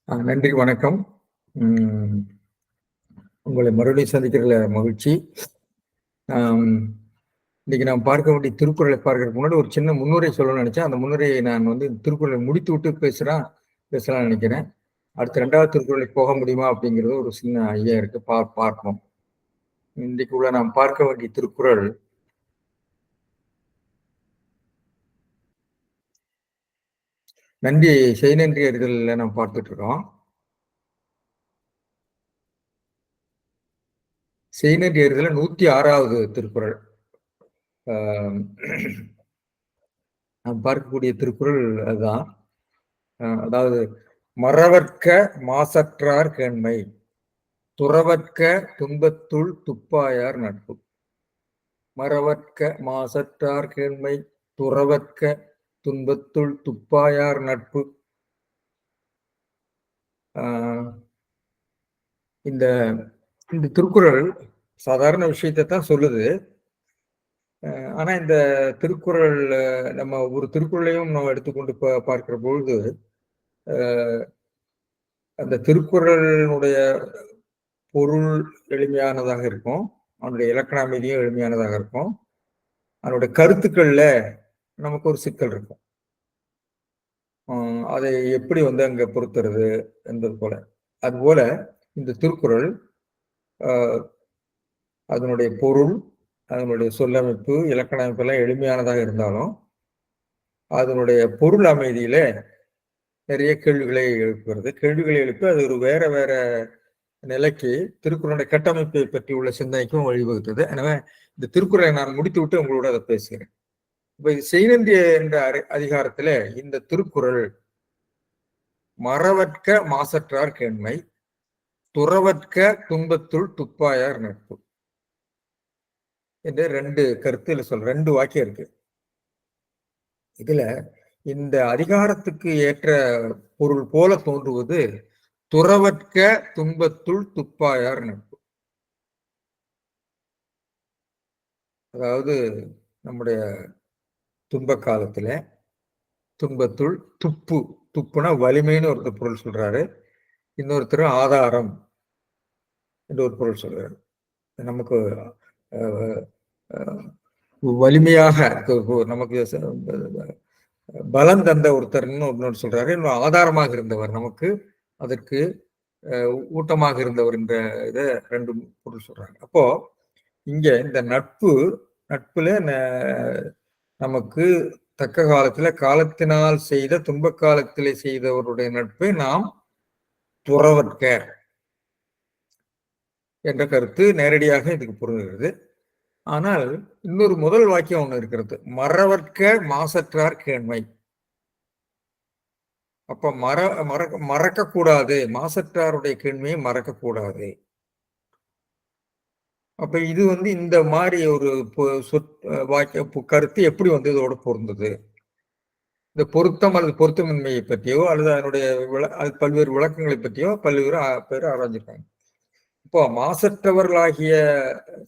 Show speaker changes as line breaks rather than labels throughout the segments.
நன்றி, வணக்கம். ம் உங்களை மறுபடியும் சந்திக்கிறதுல மகிழ்ச்சி. ஆம், இன்னைக்கு நாம் பார்க்க வேண்டிய திருக்குறளை பார்க்கறதுக்கு முன்னாடி ஒரு சின்ன முன்னுரை சொல்லணும்னு நினைச்சேன். அந்த முன்னுரையை நான் திருக்குறளை முடித்துவிட்டு பேசலாம்னு நினைக்கிறேன். அடுத்து 2வது திருக்குறளுக்கு போக முடியுமா அப்படிங்கிறது ஒரு சின்ன ஐயம் இருக்கு. பார்ப்போம். இன்றைக்கு நாம் பார்க்க வேண்டிய திருக்குறள் நன்றி செய்நன்றி அறிதல்ல நாம் பார்த்துட்டு இருக்கோம். செய்நன்றி அறிதல 106வது திருக்குறள். நாம் பார்க்கக்கூடிய திருக்குறள் அதுதான். அதாவது மறவற்க மாசற்றார் கேண்மை, துறவற்க துன்பத்துள் துப்பாயார் நட்பு. மறவற்க மாசற்றார் கேண்மை, துறவற்க துன்பத்துள் துப்பாயார் நட்பு. இந்த இந்த திருக்குறள் சாதாரண விஷயத்தை தான் சொல்லுது. ஆனா இந்த திருக்குறள் நம்ம ஒரு திருக்குறளையும் நம்ம எடுத்துக்கொண்டு பார்க்கிற பொழுது அந்த திருக்குறளுடைய பொருள் எளிமையானதாக இருக்கும், அவனுடைய இலக்கண அமைதியும் எளிமையானதாக இருக்கும், அதனுடைய கருத்துக்கள்ல நமக்கு ஒரு சிக்கல் இருக்கும். அதை எப்படி அங்க பொறுத்துறது என்பது போல. அதுபோல இந்த திருக்குறள் அதனுடைய பொருள், அதனுடைய சொல்லமைப்பு, இலக்கண அமைப்பு எல்லாம் எளிமையானதாக இருந்தாலும் அதனுடைய பொருள் அமைதியில நிறைய கேள்விகளை எழுப்புகிறது. கேள்விகளை எழுப்பி அது ஒரு வேற வேற நிலைக்கு திருக்குறளுடைய கட்டமைப்பை பற்றி உள்ள சிந்தனைக்கும் வழிவகுத்தது. எனவே இந்த திருக்குறளை நான் முடித்து விட்டு உங்களோட அதை பேசுகிறேன். இப்ப இது செய்நன்றி என்ற அதிகாரத்துல இந்த திருக்குறள் மறவற்க மாசற்றார் கேண்மை, துறவற்க துன்பத்துள் துப்பாயார் நட்பு என்று 2 கருத்துல சொல்ற 2 வாக்கியம் இருக்கு. இதுல இந்த அதிகாரத்துக்கு ஏற்ற பொருள் போல தோன்றுவது துறவற்க துன்பத்துள் துப்பாயார் நட்பு. அதாவது நம்முடைய துன்ப காலத்துல துன்பத்துள் துப்புனா வலிமைன்னு ஒருத்தர் பொருள் சொல்றாரு, இன்னொருத்தர் ஆதாரம் என்று ஒரு பொருள் சொல்றாரு. நமக்கு வலிமையாக நமக்கு பலம் தந்த ஒருத்தர்னு ஒன்னொரு சொல்றாரு, இன்னும் ஆதாரமாக இருந்தவர், நமக்கு அதற்கு ஊட்டமாக இருந்தவர் என்ற இதை 2 பொருள் சொல்றாங்க. அப்போ இங்க இந்த நட்புல நமக்கு தக்க காலத்துல காலத்தினால் செய்த துன்ப காலத்திலே செய்தவருடைய நட்பை நாம் துறவற்க என்ற கருத்து நேரடியாக இதுக்கு பொருந்துகிறது. ஆனால் இன்னொரு முதல் வாக்கியம் ஒண்ணு இருக்கிறது, மறவற்க மாசற்றார் கேண்மை. அப்ப மறக்க கூடாது, மாசற்றாருடைய கேண்மையை மறக்க கூடாது. அப்ப இது இந்த மாதிரி ஒரு வாக்கிய கருத்து எப்படி இதோட பொருந்தது? இந்த பொருத்தம் அல்லது பொருத்தமின்மையை பற்றியோ அல்லது அதனுடைய பல்வேறு விளக்கங்களை பற்றியோ பல்வேறு பேர் ஆராய்ஞ்சிருக்காங்க. இப்போ மாசற்றவர்களாகிய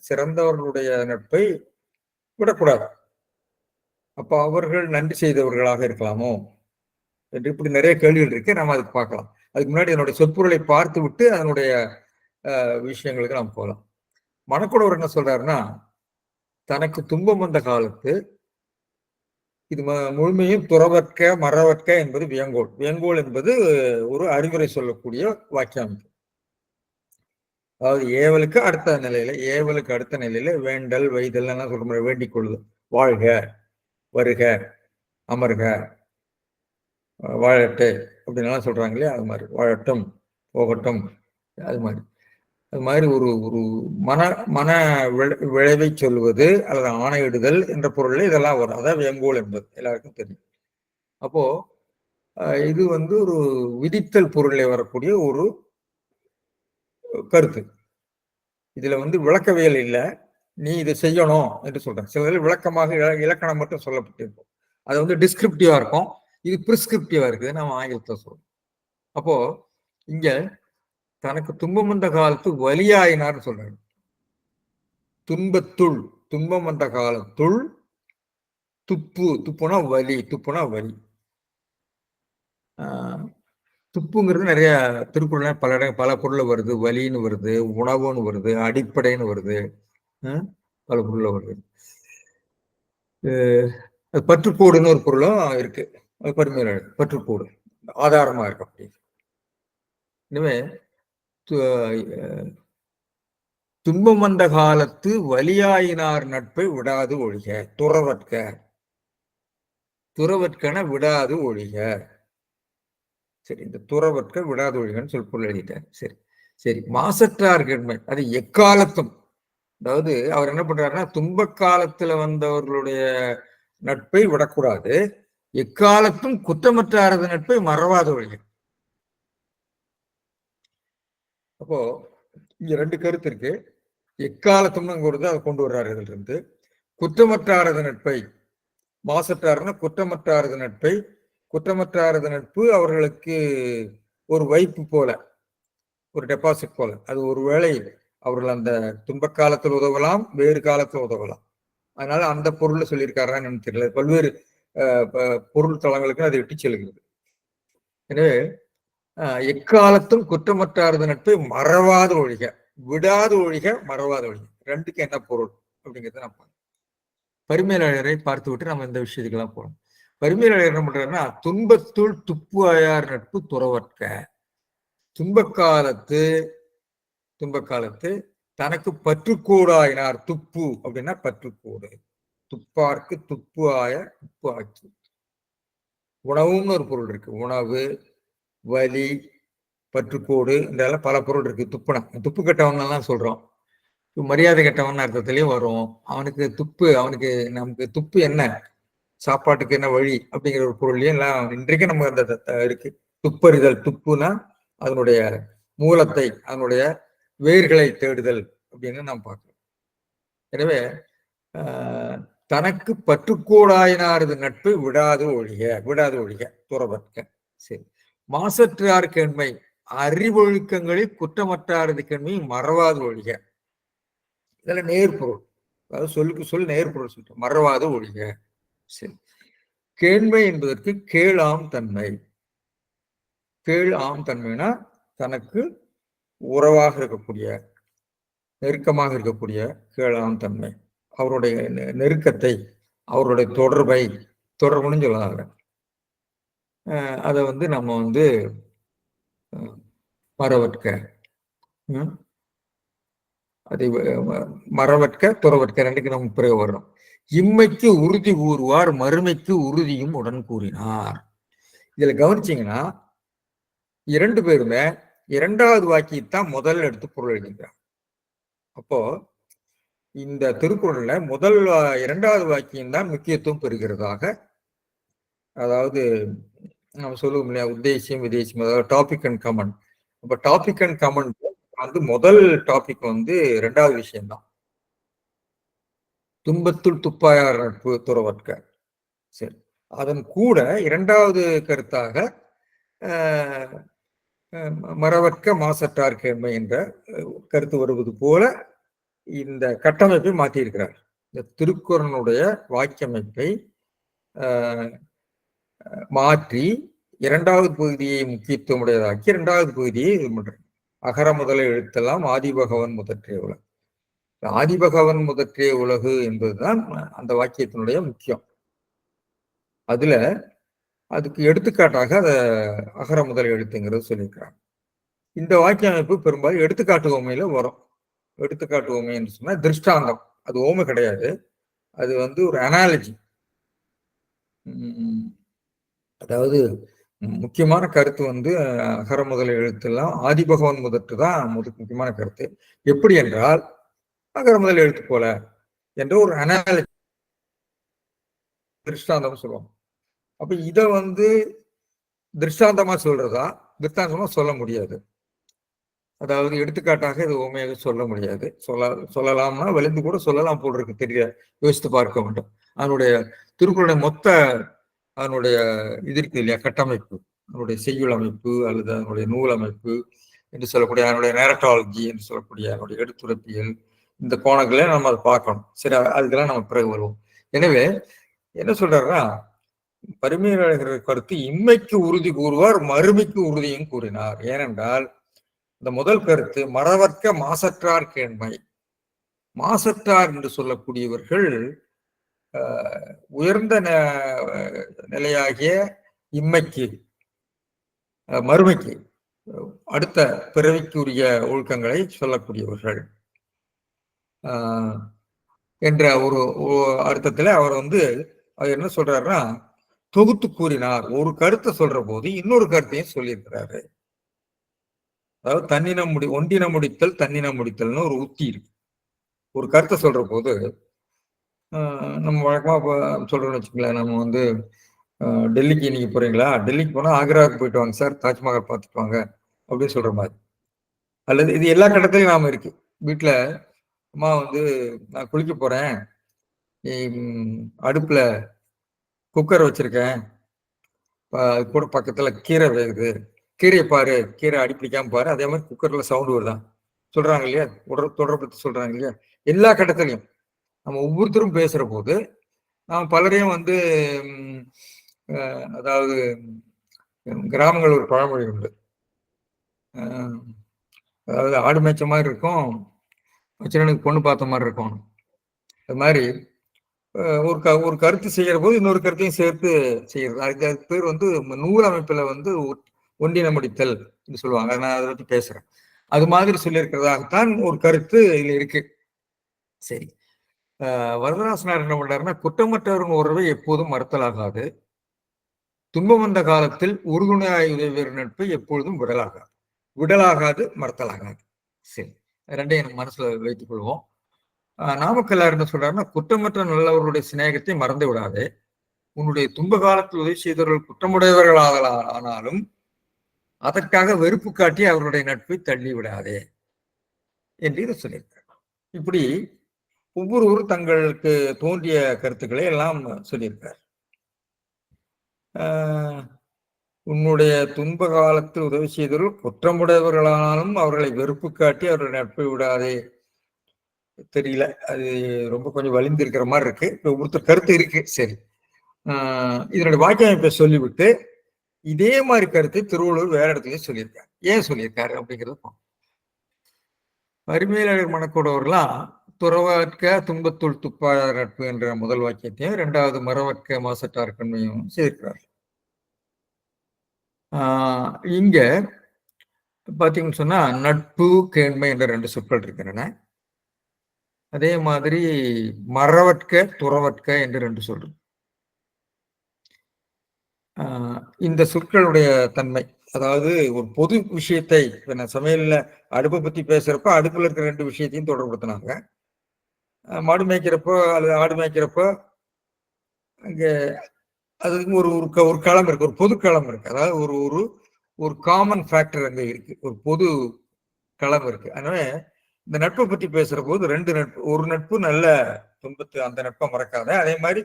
சிறந்தவர்களுடைய நட்பை விடக்கூடாது. அப்ப அவர்கள் நன்றி செய்தவர்களாக இருக்கலாமோ என்று இப்படி நிறைய கேள்விகள் இருக்கு. நம்ம அதுக்கு பார்க்கலாம். அதுக்கு முன்னாடி என்னுடைய சொற்பொருளை பார்த்து விட்டு அதனுடைய விஷயங்களுக்கு நாம் போகலாம். மணக்குடவர் என்ன சொல்றாருன்னா, தனக்கு துன்பம் வந்த காலத்து இது முழுமையும் துறவற்க மறவற்க என்பது வியங்கோல். வியங்கோல் என்பது ஒரு அறிவுரை சொல்லக்கூடிய வாக்கியம். அதாவது ஏவலுக்கு அடுத்த நிலையில வேண்டல் வைதல் என்ன சொல்ற வேண்டிக் கொள்ளுது. வாழ்க, வருக, அமர்க, வாழட்டு அப்படின்னு சொல்றாங்க இல்லையா, அது மாதிரி வாழட்டும், போகட்டும், அது மாதிரி ஒரு ஒரு மன விளைவை சொல்லுவது அல்லது ஆணையிடுதல் என்ற பொருள் இதெல்லாம் வரும். அதான் வெங்கோல் என்பது எல்லாருக்கும் தெரியும். அப்போ இது ஒரு விதித்தல் பொருளை வரக்கூடிய ஒரு கருத்து. இதுல விளக்கவியல் இல்லை, நீ இதை செய்யணும் என்று சொல்றேன். சில விளக்கமாக இலக்கணம் மட்டும் சொல்லப்பட்டிருக்கும். அது டிஸ்கிரிப்டிவா இருக்கும், இது பிரிஸ்கிரிப்டிவா இருக்குது, நம்ம ஆங்கிலத்தை சொல்றோம். அப்போ இங்க தனக்கு துன்பம் வந்த காலத்து வலியாயினார்னு சொல்றாரு. துன்பம் வந்த காலத்துள் துப்புனா வலி. துப்புங்கிறது நிறைய திருக்குறள்ல பல பொருள்ல வருது. வலின்னு வருது, உணவுன்னு வருது, அடிப்படைன்னு வருது. பல பொருள்ல வருது. அது பற்றுக்கோடுன்னு ஒரு பொருளும் இருக்கு. அது பருமையில பற்றுக்கோடு ஆதாரமா இருக்கு. அப்படி எனவே துன்பம் வந்த காலத்து வலியாயினார் நட்பை விடாது ஒழிக. துறவற்கென விடாது ஒழிக. சரி, இந்த துறவற்க விடாது ஒழிகன்னு சொல்லி பொருள் எழுதிட்டேன். சரி சரி. மாசற்றார் கேண்மை அது எக்காலத்தும், அதாவது அவர் என்ன பண்றாருன்னா, துன்ப காலத்துல வந்தவர்களுடைய நட்பை விடக்கூடாது, எக்காலத்தும் குற்றமற்றாரது நட்பை மறவாத ஒழிக. அப்போ இங்க ரெண்டு கருத்து இருக்கு. எக்காலத்தும்ங்கிறது அதை கொண்டு வர்றாரு. இதுல இருந்து குற்றமற்றாரது நட்பை, மாசற்றாருன்னா குற்றமற்றாரது நட்பை, குற்றமற்றாரது நட்பு அவர்களுக்கு ஒரு வைப்பு போல, ஒரு டெபாசிட் போல. அது ஒரு வேளை அவர்கள் அந்த துன்ப காலத்தில் உதவலாம், வேறு காலத்தில் உதவலாம். அதனால அந்த பொருள்ல சொல்லியிருக்காரான்னு தெரியல. பல்வேறு பொருள் தளங்களுக்கு அதை விட்டு செல்கிறது. எனவே எக்காலத்தும் குற்றமற்றாரது நட்பை மறவாத ஒழிக, விடாது ஒழிக, மறவாத ஒழிக. ரெண்டுக்கு என்ன பொருள் அப்படிங்கிறத நான் பரிமேலழகரை பார்த்து விட்டு நம்ம இந்த விஷயத்துக்கெல்லாம் போறோம். பரிமேலழகர் என்ன பண்றாருன்னா, துன்பத்துள் துப்பு அயார் நட்பு துறவற்க. துன்ப காலத்து தனக்கு பற்றுக்கூடாயினார். துப்பு அப்படின்னா பற்றுக்கூடு. துப்பார்க்கு துப்பு ஆய துப்பு ஆக்கி. உணவுன்னு ஒரு பொருள் இருக்கு. உணவு, வலி, பற்றுக்கோடு, இதெல்லாம் பல பொருள் இருக்கு. துப்புனா துப்பு கட்டவன் சொல்றோம். மரியாதை கட்டவன் அர்த்தத்திலயும் வரும். அவனுக்கு துப்பு, அவனுக்கு நமக்கு துப்பு என்ன, சாப்பாட்டுக்கு என்ன வழி அப்படிங்கிற ஒரு பொருள்லயும் எல்லாம் இன்றைக்கு நமக்கு அந்த இருக்கு. துப்பறிதல், துப்புனா அதனுடைய மூலத்தை, அதனுடைய வேர்களை தேடுதல் அப்படின்னு நாம் பார்க்கிறோம். எனவே தனக்கு பற்றுக்கோடாயினாரது நட்பு விடாது ஒழிக துறவற்க. சரி. மாசற்றார் கேண்மை அறிவொழுக்கங்களில் குற்றமற்றாரது கேண்மை மறவாது ஒழிக. இதெல்லாம் நேர்பொருள், அதாவது சொல்லுக்கு சொல் நேர்பொருள் சொல்லிட்டோம். மறவாது ஒழிக. சரி. கேண்மை என்பதற்கு கேளாம் தன்மை. கேளாம் தன்மைனா தனக்கு உறவாக இருக்கக்கூடிய, நெருக்கமாக இருக்கக்கூடிய கேளாம் தன்மை, அவருடைய நெருக்கத்தை, அவருடைய தொடர்புன்னு சொல்லலாம். அதை நம்ம மறவற்க, அதை மறவற்க துறவற்க ரெண்டுக்கு நம்ம பிறகு வர்றோம். இம்மைக்கு உறுதி கூறுவார், மறுமைக்கு உறுதியும் உடன் கூறினார். இதுல கவனிச்சீங்கன்னா இரண்டு பேருமே இரண்டாவது வாக்கியத்தான் முதல்ல எடுத்து பொருள் எழுதுகிறார். அப்போ இந்த திருக்குறள்ல இரண்டாவது வாக்கியம் தான் முக்கியத்துவம் பெறுகிறதாக, அதாவது நம்ம சொல்லுவோம் இல்லையா, உத்தேசியம் விதேசியம், அதாவது டாபிக் அண்ட் கமெண்ட். அப்ப டாபிக் அண்ட் கமெண்ட் முதல் டாபிக் இரண்டாவது விஷயம்தான். துன்பத்துள் துப்பாயார் நட்பு துறவற்க. சரி. அதன் கூட இரண்டாவது கருத்தாக மறவற்க மாசற்றார் கேண்மை என்ற கருத்து வருவது போல இந்த கட்டமைப்பை மாற்றியிருக்கிறார். இந்த திருக்குறளுடைய வாக்கியமைப்பை மாற்றி இரண்டாவது பகுதியை முக்கியத்துவம் உடையதாக்கி இரண்டாவது பகுதியை இது பண்றாங்க. அகர முதல எழுத்தெல்லாம் ஆதிபகவன் முதற்றே உலகு. ஆதிபகவன் முதற்றே உலகு என்பதுதான் அந்த வாக்கியத்தினுடைய முக்கியம். அதுல அதுக்கு எடுத்துக்காட்டாக அதை அகர முதல எழுத்துங்கிறது சொல்லியிருக்கிறாங்க. இந்த வாக்கிய அமைப்பு பெரும்பாலும் எடுத்துக்காட்டு ஓமையில வரும். எடுத்துக்காட்டு ஓமை என்று சொன்னா திருஷ்டாந்தம், அது ஓமை கிடையாது, அது ஒரு அனாலஜி. அதாவது முக்கியமான கருத்து அகர முதல எழுத்தெல்லாம் ஆதிபகவன் முதற்று தான் முக்கியமான கருத்து. எப்படி என்றால் அகர முதல் எழுத்து போல என்ற ஒரு அனாலஜி, திருஷ்டாந்தம் சொல்லுவாங்க. அப்ப இத திருஷ்டாந்தமா சொல்றதா, திருஷ்டாந்தமா சொல்ல முடியாது. அதாவது எடுத்துக்காட்டாக இது உண்மையாக சொல்ல முடியாது. சொல்லலாம்னா விளைந்து கூட சொல்லலாம் போல் இருக்கு, தெரிய யோசித்து பார்க்க வேண்டும். அதனுடைய திருக்குறளுடைய அதனுடைய இது இருக்கு இல்லையா, கட்டமைப்பு, அதனுடைய செய்யுள் அமைப்பு அல்லது அதனுடைய நூல் அமைப்பு என்று சொல்லக்கூடிய, அதனுடைய நேரட்டாலஜி என்று சொல்லக்கூடிய அதனுடைய எடுத்துரைப்பியல், இந்த கோணங்களே நம்ம அதை பார்க்கணும். சரி, அதுக்கெல்லாம் நம்ம பிறகு வருவோம். எனவே என்ன சொல்றாருன்னா, பரிமேலழகர் கருத்து இன்மைக்கு உறுதி கூறுவார், மறுமைக்கு உறுதியும் கூறினார். ஏனென்றால் இந்த முதல் கருத்து மறவர்க்க மாசற்றார் கேண்மை. மாசற்றார் என்று சொல்லக்கூடியவர்கள் உயர்ந்த நிலையாகிய இம்மைக்கு, மறுமைக்கு, அடுத்த பிறவிக்குரிய ஒழுக்கங்களை சொல்லக்கூடியவர்கள் என்ற ஒரு அர்த்தத்துல அவர் அவர் என்ன சொல்றாருன்னா, தொகுத்து கூறினார். ஒரு கருத்தை சொல்ற போது இன்னொரு கருத்தையும் சொல்லியிருக்கிறாரு. அதாவது ஒன்றின முடித்தல் தன்னினம் முடித்தல்னு ஒரு உத்தி இருக்கு. ஒரு கருத்தை சொல்ற போது நம்ம வழக்கமா சொல்றோம்னு வச்சுக்கல, நம்ம டெல்லிக்கு இன்னைக்கு போறீங்களா, டெல்லிக்கு போனா ஆக்ராவுக்கு போயிட்டு வாங்க சார், தாஜ்மஹால் பார்த்துட்டு வாங்க அப்படின்னு சொல்ற மாதிரி. அல்லது இது எல்லா கட்டத்திலையும் நாம இருக்கு. வீட்டுல அம்மா நான் குளிக்க போறேன், அடுப்புல குக்கர் வச்சிருக்கேன், கூட பக்கத்துல கீரை வேகுது, கீரையை பாரு, கீரை அடிப்பிடிக்காம பாரு, அதே மாதிரி குக்கர்ல சவுண்டு வருதான் சொல்றாங்க இல்லையா, தொடர்பு சொல்றாங்க இல்லையா. எல்லா கட்டத்திலையும் நம்ம ஒவ்வொருத்தரும் பேசுற போது நாம் பலரையும் அதாவது கிராமங்கள் ஒரு பழமொழி உண்டு, அதாவது ஆடு மேய்ச்ச மாதிரி இருக்கும், மச்சனனுக்கு பொண்ணு பார்த்த மாதிரி இருக்கும். அது மாதிரி ஒரு கருத்து செய்யற போது இன்னொரு கருத்தையும் சேர்த்து செய்யறது. அதுக்கு பேர் நூல் அமைப்புல ஒன்றின முடித்தல் சொல்லுவாங்க. நான் அதை பத்தி பேசுறேன். அது மாதிரி சொல்லியிருக்கிறதாகத்தான் ஒரு கருத்து இதுல இருக்கு. சரி, வரதராசனார் என்ன பண்றாருன்னா, குற்றமற்றவரின் உறவை எப்போதும் மறுத்தலாகாது, துன்பம் வந்த காலத்தில் உறுதுணையாய் உதவியர் நட்பு எப்பொழுதும் விடலாகாது, மறுத்தலாகாது. சரி, ரெண்டையும் நம்ம மனசுல வைத்துக் கொள்வோம். நாமக்கல்லார் என்ன சொல்றாருன்னா, குற்றமற்ற நல்லவர்களுடைய சிநேகத்தை மறந்து விடாதே, உன்னுடைய துன்ப காலத்தில் உதவி செய்தவர்கள் குற்றமுடையவர்கள் ஆனாலும் அதற்காக வெறுப்பு காட்டி அவர்களுடைய நட்பை தள்ளி விடாதே என்று இதை சொல்லியிருக்கார். இப்படி ஒவ்வொருவரும் தங்களுக்கு தோன்றிய கருத்துக்களை எல்லாம் சொல்லியிருக்கார். உன்னுடைய துன்ப காலத்தில் உதவி செய்தவர்கள் குற்றமுடையவர்களானாலும் அவர்களை வெறுப்பு காட்டி அவர்கள் நட்பை விடாதே. தெரியல, அது ரொம்ப கொஞ்சம் வலிந்து இருக்கிற மாதிரி இருக்கு. ஒருத்தர் கருத்து இருக்கு. சரி, இதனுடைய வாக்கிய அமைப்பை சொல்லிவிட்டு இதே மாதிரி கருத்தை திருவள்ளுவர் வேற இடத்துலயும் சொல்லியிருக்காரு. ஏன் சொல்லியிருக்காரு அப்படிங்கிறது பரிமேலழகர் மணக்கூடவர்களாம் துறவற்க துன்பத்துள் துப்பாத நட்பு என்ற முதல் வாக்கியத்தையும், இரண்டாவது மறவற்க மாசற்றார் கண்மையும் செய்திருக்கிறார். இங்க பாத்தீங்கன்னு சொன்னா நட்பு கேண்மை என்ற 2 சொற்கள் இருக்கின்றன. அதே மாதிரி மறவற்க துறவற்க என்று 2 சொல்றோம். இந்த சொற்களுடைய தன்மை, அதாவது ஒரு பொது விஷயத்தை, சமையல்ல அடுப்பை பத்தி பேசுறப்ப அடுப்புல இருக்கிற 2 விஷயத்தையும் தொடர்புறுத்தினாங்க. மாடு மேய்க்கிறப்போ அல்லது ஆடு மேய்க்கிறப்போ அங்க அதுக்கு ஒரு களம் இருக்கு, ஒரு பொது களம் இருக்கு. அதாவது ஒரு காமன் ஃபேக்டர் அங்க இருக்கு, ஒரு பொது களம் இருக்கு. அதனால இந்த நட்பை பத்தி பேசுற போது 2 நட்பு, ஒரு நட்பு நல்ல துன்பத்து, அந்த நட்பை மறக்காத, அதே மாதிரி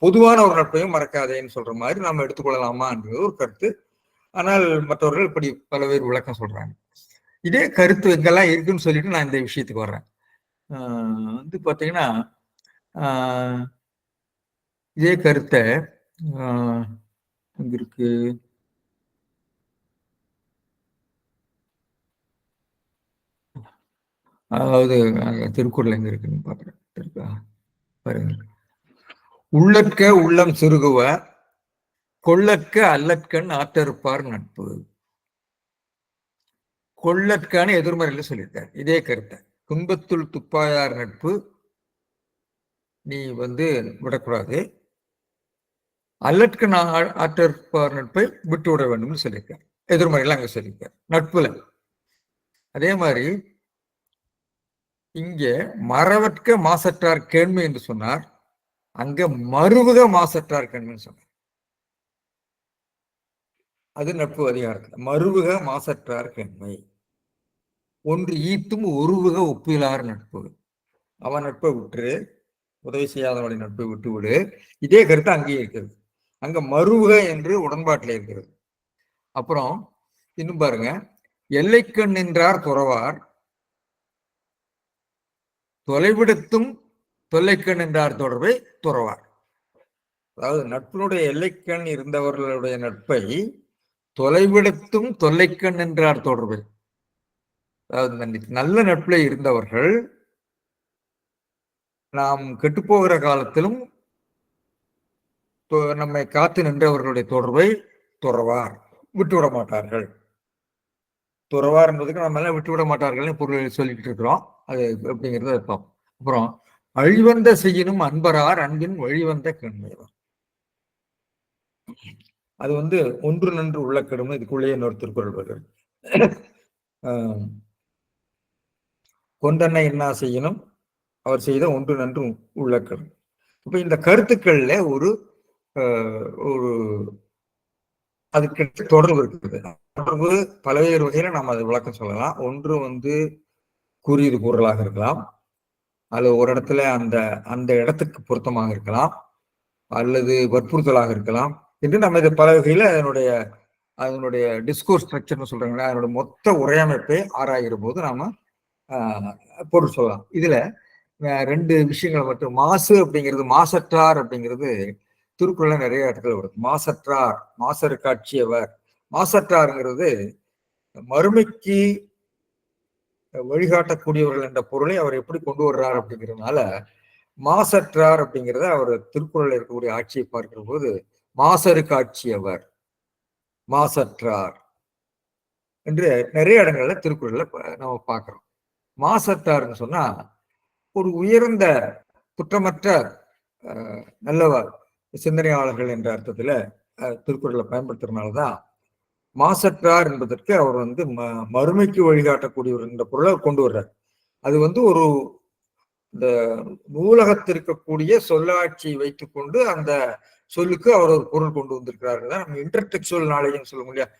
பொதுவான ஒரு நட்பையும் மறக்காதேன்னு சொல்ற மாதிரி நாம எடுத்துக்கொள்ளலாமான்றது ஒரு கருத்து. ஆனால் மற்றவர்கள் இப்படி பல பேர் விளக்கம் சொல்றாங்க. இதே கருத்து எங்கெல்லாம் இருக்குன்னு சொல்லிட்டு நான் இந்த விஷயத்துக்கு வர்றேன். பாத்தீங்கன்னா இதே கருத்தை இங்க இருக்கு, அதாவது திருக்குறள் எங்க இருக்குன்னு பாக்குறேன். பாருங்க, உள்ளற்க உள்ளம் சிறுகுவ கொள்ளற்க அல்லற்கண் ஆற்றறுப்பார் நட்பு. கொள்ளற்கான எதிர்மறையில சொல்லியிருக்காரு இதே கருத்தை. துன்பத்துள் துப்பாயார் நட்பு நீ விடக்கூடாது, அல்லற்கண் ஆற்றறுப்பார் நட்பை விட்டு விட வேண்டும்னு சொல்லியிருக்காரு. எதிர்மறையில அங்க சொல்லியிருக்காரு நட்புல. அதே மாதிரி இங்க மறவற்க மாசற்றார் கேண்மை என்று சொன்னார், அங்க மறுவுக மாசற்றார் கேண்மைன்னு சொன்னார். அது நட்பு அதிகாரத்தில் மறுவுக மாசற்றார் கேண்மை. ஒன்று ஈத்தும் ஒருவுக ஒப்பிலார் நட்பு. அவன் நட்பை விட்டு உதவி செய்யாதவனுடைய நட்பை விட்டு விடு. இதே கருத்து அங்கேயே இருக்கிறது. அங்க மறுவுக என்று உடன்பாட்டில் இருக்கிறது. அப்புறம் இன்னும் பாருங்க, எல்லைக்கண் நின்றார் துறவார் தொலைவிடத்தும் தொல்லைக்கண் என்றார் தொடர்பை துறவார். அதாவது நட்பினுடைய எல்லைக்கண் இருந்தவர்களுடைய நட்பை தொலைவிடத்தும் தொல்லைக்கண் என்றார் தொடர்பு. அதாவது நல்ல நட்பில் இருந்தவர்கள் நாம் கெட்டுப்போகிற காலத்திலும் நம்மை காத்து நின்றவர்களுடைய தொடர்பை துறவார், விட்டுவிட மாட்டார்கள். துறவார் என்பதுக்கு நம்ம எல்லாம் விட்டுவிட மாட்டார்கள் பொருள் சொல்லிட்டு இருக்கிறோம். அது அப்படிங்கிறது அர்த்தம். அப்புறம் அழிவந்த செய்யினும் அன்பரார் அன்பின் வழிவந்த கண்மைவர். அது ஒன்று நன்று உள்ள கெடும். இதுக்குள்ளேயே இன்னொரு திருக்குறள் வருகிறது. கொண்டனை என்ன செய்யணும் அவர் செய்த ஒன்று நன்று உள்ள கெடும். இப்ப இந்த கருத்துக்கள்ல ஒரு அதுக்கு தொடர்பு இருக்குது. தொடர்பு பல்வேறு வகையில நாம் அதை விளக்கம் சொல்லலாம். ஒன்று குறியீடு கூறலாக இருக்கலாம், அல்லது ஒரு இடத்துல அந்த அந்த இடத்துக்கு பொருத்தமாக இருக்கலாம், அல்லது வற்புறுத்தலாக இருக்கலாம் என்று நம்ம இதை பல வகையில அதனுடைய டிஸ்கோர்ஸ் ஸ்ட்ரக்சர்னு சொல்றாங்களா, அதனுடைய மொத்த உரையமைப்பை ஆராயிற போது நாம பொருள் சொல்லலாம். இதுல ரெண்டு விஷயங்கள் மட்டும். மாசு அப்படிங்கிறது, மாசற்றார் அப்படிங்கிறது திருக்குறள்ல நிறைய இடத்துல வருது. மாசற்றார், மாசரு காட்சியவர். மாசற்றாருங்கிறது மறுமைக்கு வழிகாட்டக்கூடியவர்கள் என்ற பொருளை அவர் எப்படி கொண்டு வர்றார் அப்படிங்கிறதுனால மாசற்றார் அப்படிங்கிறத அவர் திருக்குறள் இருக்கக்கூடிய ஆட்சியை பார்க்கிற போது மாசரு காட்சியவர், மாசற்றார் என்று நிறைய இடங்கள்ல திருக்குறள்ல நம்ம பார்க்கிறோம். மாசற்றார்னு சொன்னா ஒரு உயர்ந்த குற்றமற்ற நல்லவர் சிந்தனையாளர்கள் என்ற அர்த்தத்துல திருக்குறளை பயன்படுத்துறதுனாலதான் மாசற்றார் என்பதற்கு அவர் மறுமைக்கு வழிகாட்டக்கூடியவர் என்ற பொருளை கொண்டு வர்றார். அது ஒரு இந்த நூலகத்திற்கக்கூடிய சொல்லாட்சியை வைத்துக்கொண்டு அந்த சொல்லுக்கு அவர் ஒரு பொருள் கொண்டு வந்திருக்கிறார்கள். நம்ம இன்டர்டெக்சுவல் நாலேஜ்னு சொல்ல முடியாது.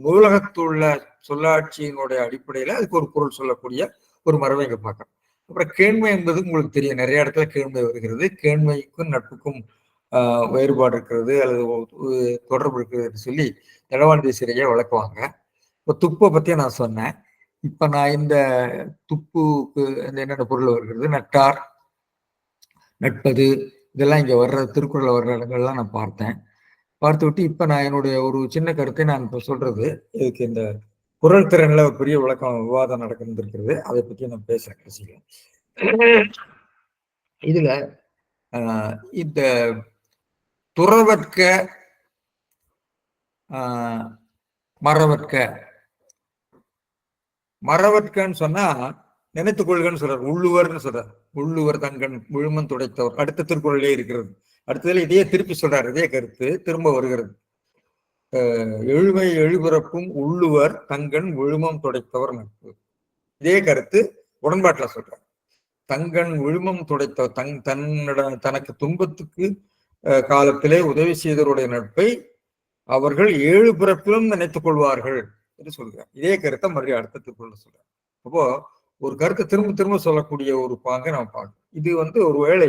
நூலகத்துள்ள சொல்லாட்சியினுடைய அடிப்படையில அதுக்கு ஒரு பொருள் சொல்லக்கூடிய ஒரு மரபை இங்க பார்க்கணும். அப்புறம் கேண்மை என்பது உங்களுக்கு தெரியும், நிறைய இடத்துல கேண்மை வருகிறது. கேண்மைக்கும் நட்புக்கும் வேறுபாடு இருக்கிறது அல்லது தொடர்பு இருக்கிறது சொல்லி எடவாண்டி சிறையை வளர்க்குவாங்க. இப்போ துப்பை பத்தியே நான் சொன்னேன். இப்ப நான் இந்த துப்புக்கு என்னென்ன பொருள் வருகிறது, நட்டார், நட்பது, இதெல்லாம் இங்க வர்ற திருக்குறள் வர்ற இடங்கள்லாம் நான் பார்த்து விட்டு இப்ப நான் என்னுடைய ஒரு சின்ன கருத்தை நான் இப்ப சொல்றது, இதுக்கு இந்த குரல் திறன்ல ஒரு பெரிய விளக்கம் விவாதம் நடக்கிறது. அதை பற்றி நான் பேசுறேன் கடைசியில. இதுல இந்த துறவற்க மறவற்கன்னு சொன்னா நினைத்துக் கொள்கன்னு சொல்றார். உள்ளுவர்னு சொல்றார். உள்ளுவர் தங்கன் விழுமம் துடைத்தவர் அடுத்த திருக்குறளே இருக்கிறது. அடுத்ததுல இதையே திருப்பி சொல்றாரு. இதே கருத்து திரும்ப வருகிறது. எழுமை எழுபிறப்பும் உள்ளுவர் தங்கன் விழுமம் துடைத்தவர் நட்பு. இதே கருத்து உடன்பாட்டுல சொல்றார். தங்கன் விழுமம் துடைத்தவர் தனக்கு துன்பத்துக்கு காலத்திலே உதவி செய்தவருடைய நட்பை அவர்கள் 7 பிறப்பிலும் நினைத்துக் கொள்வார்கள் என்று சொல்கிறார். இதே கருத்தை மறுபடியும் அடுத்த திருக்குறள் சொல்றார். அப்போ ஒரு கருத்தை திரும்ப திரும்ப சொல்லக்கூடிய ஒரு பாங்கை நம்ம பார்க்கணும். இது ஒருவேளை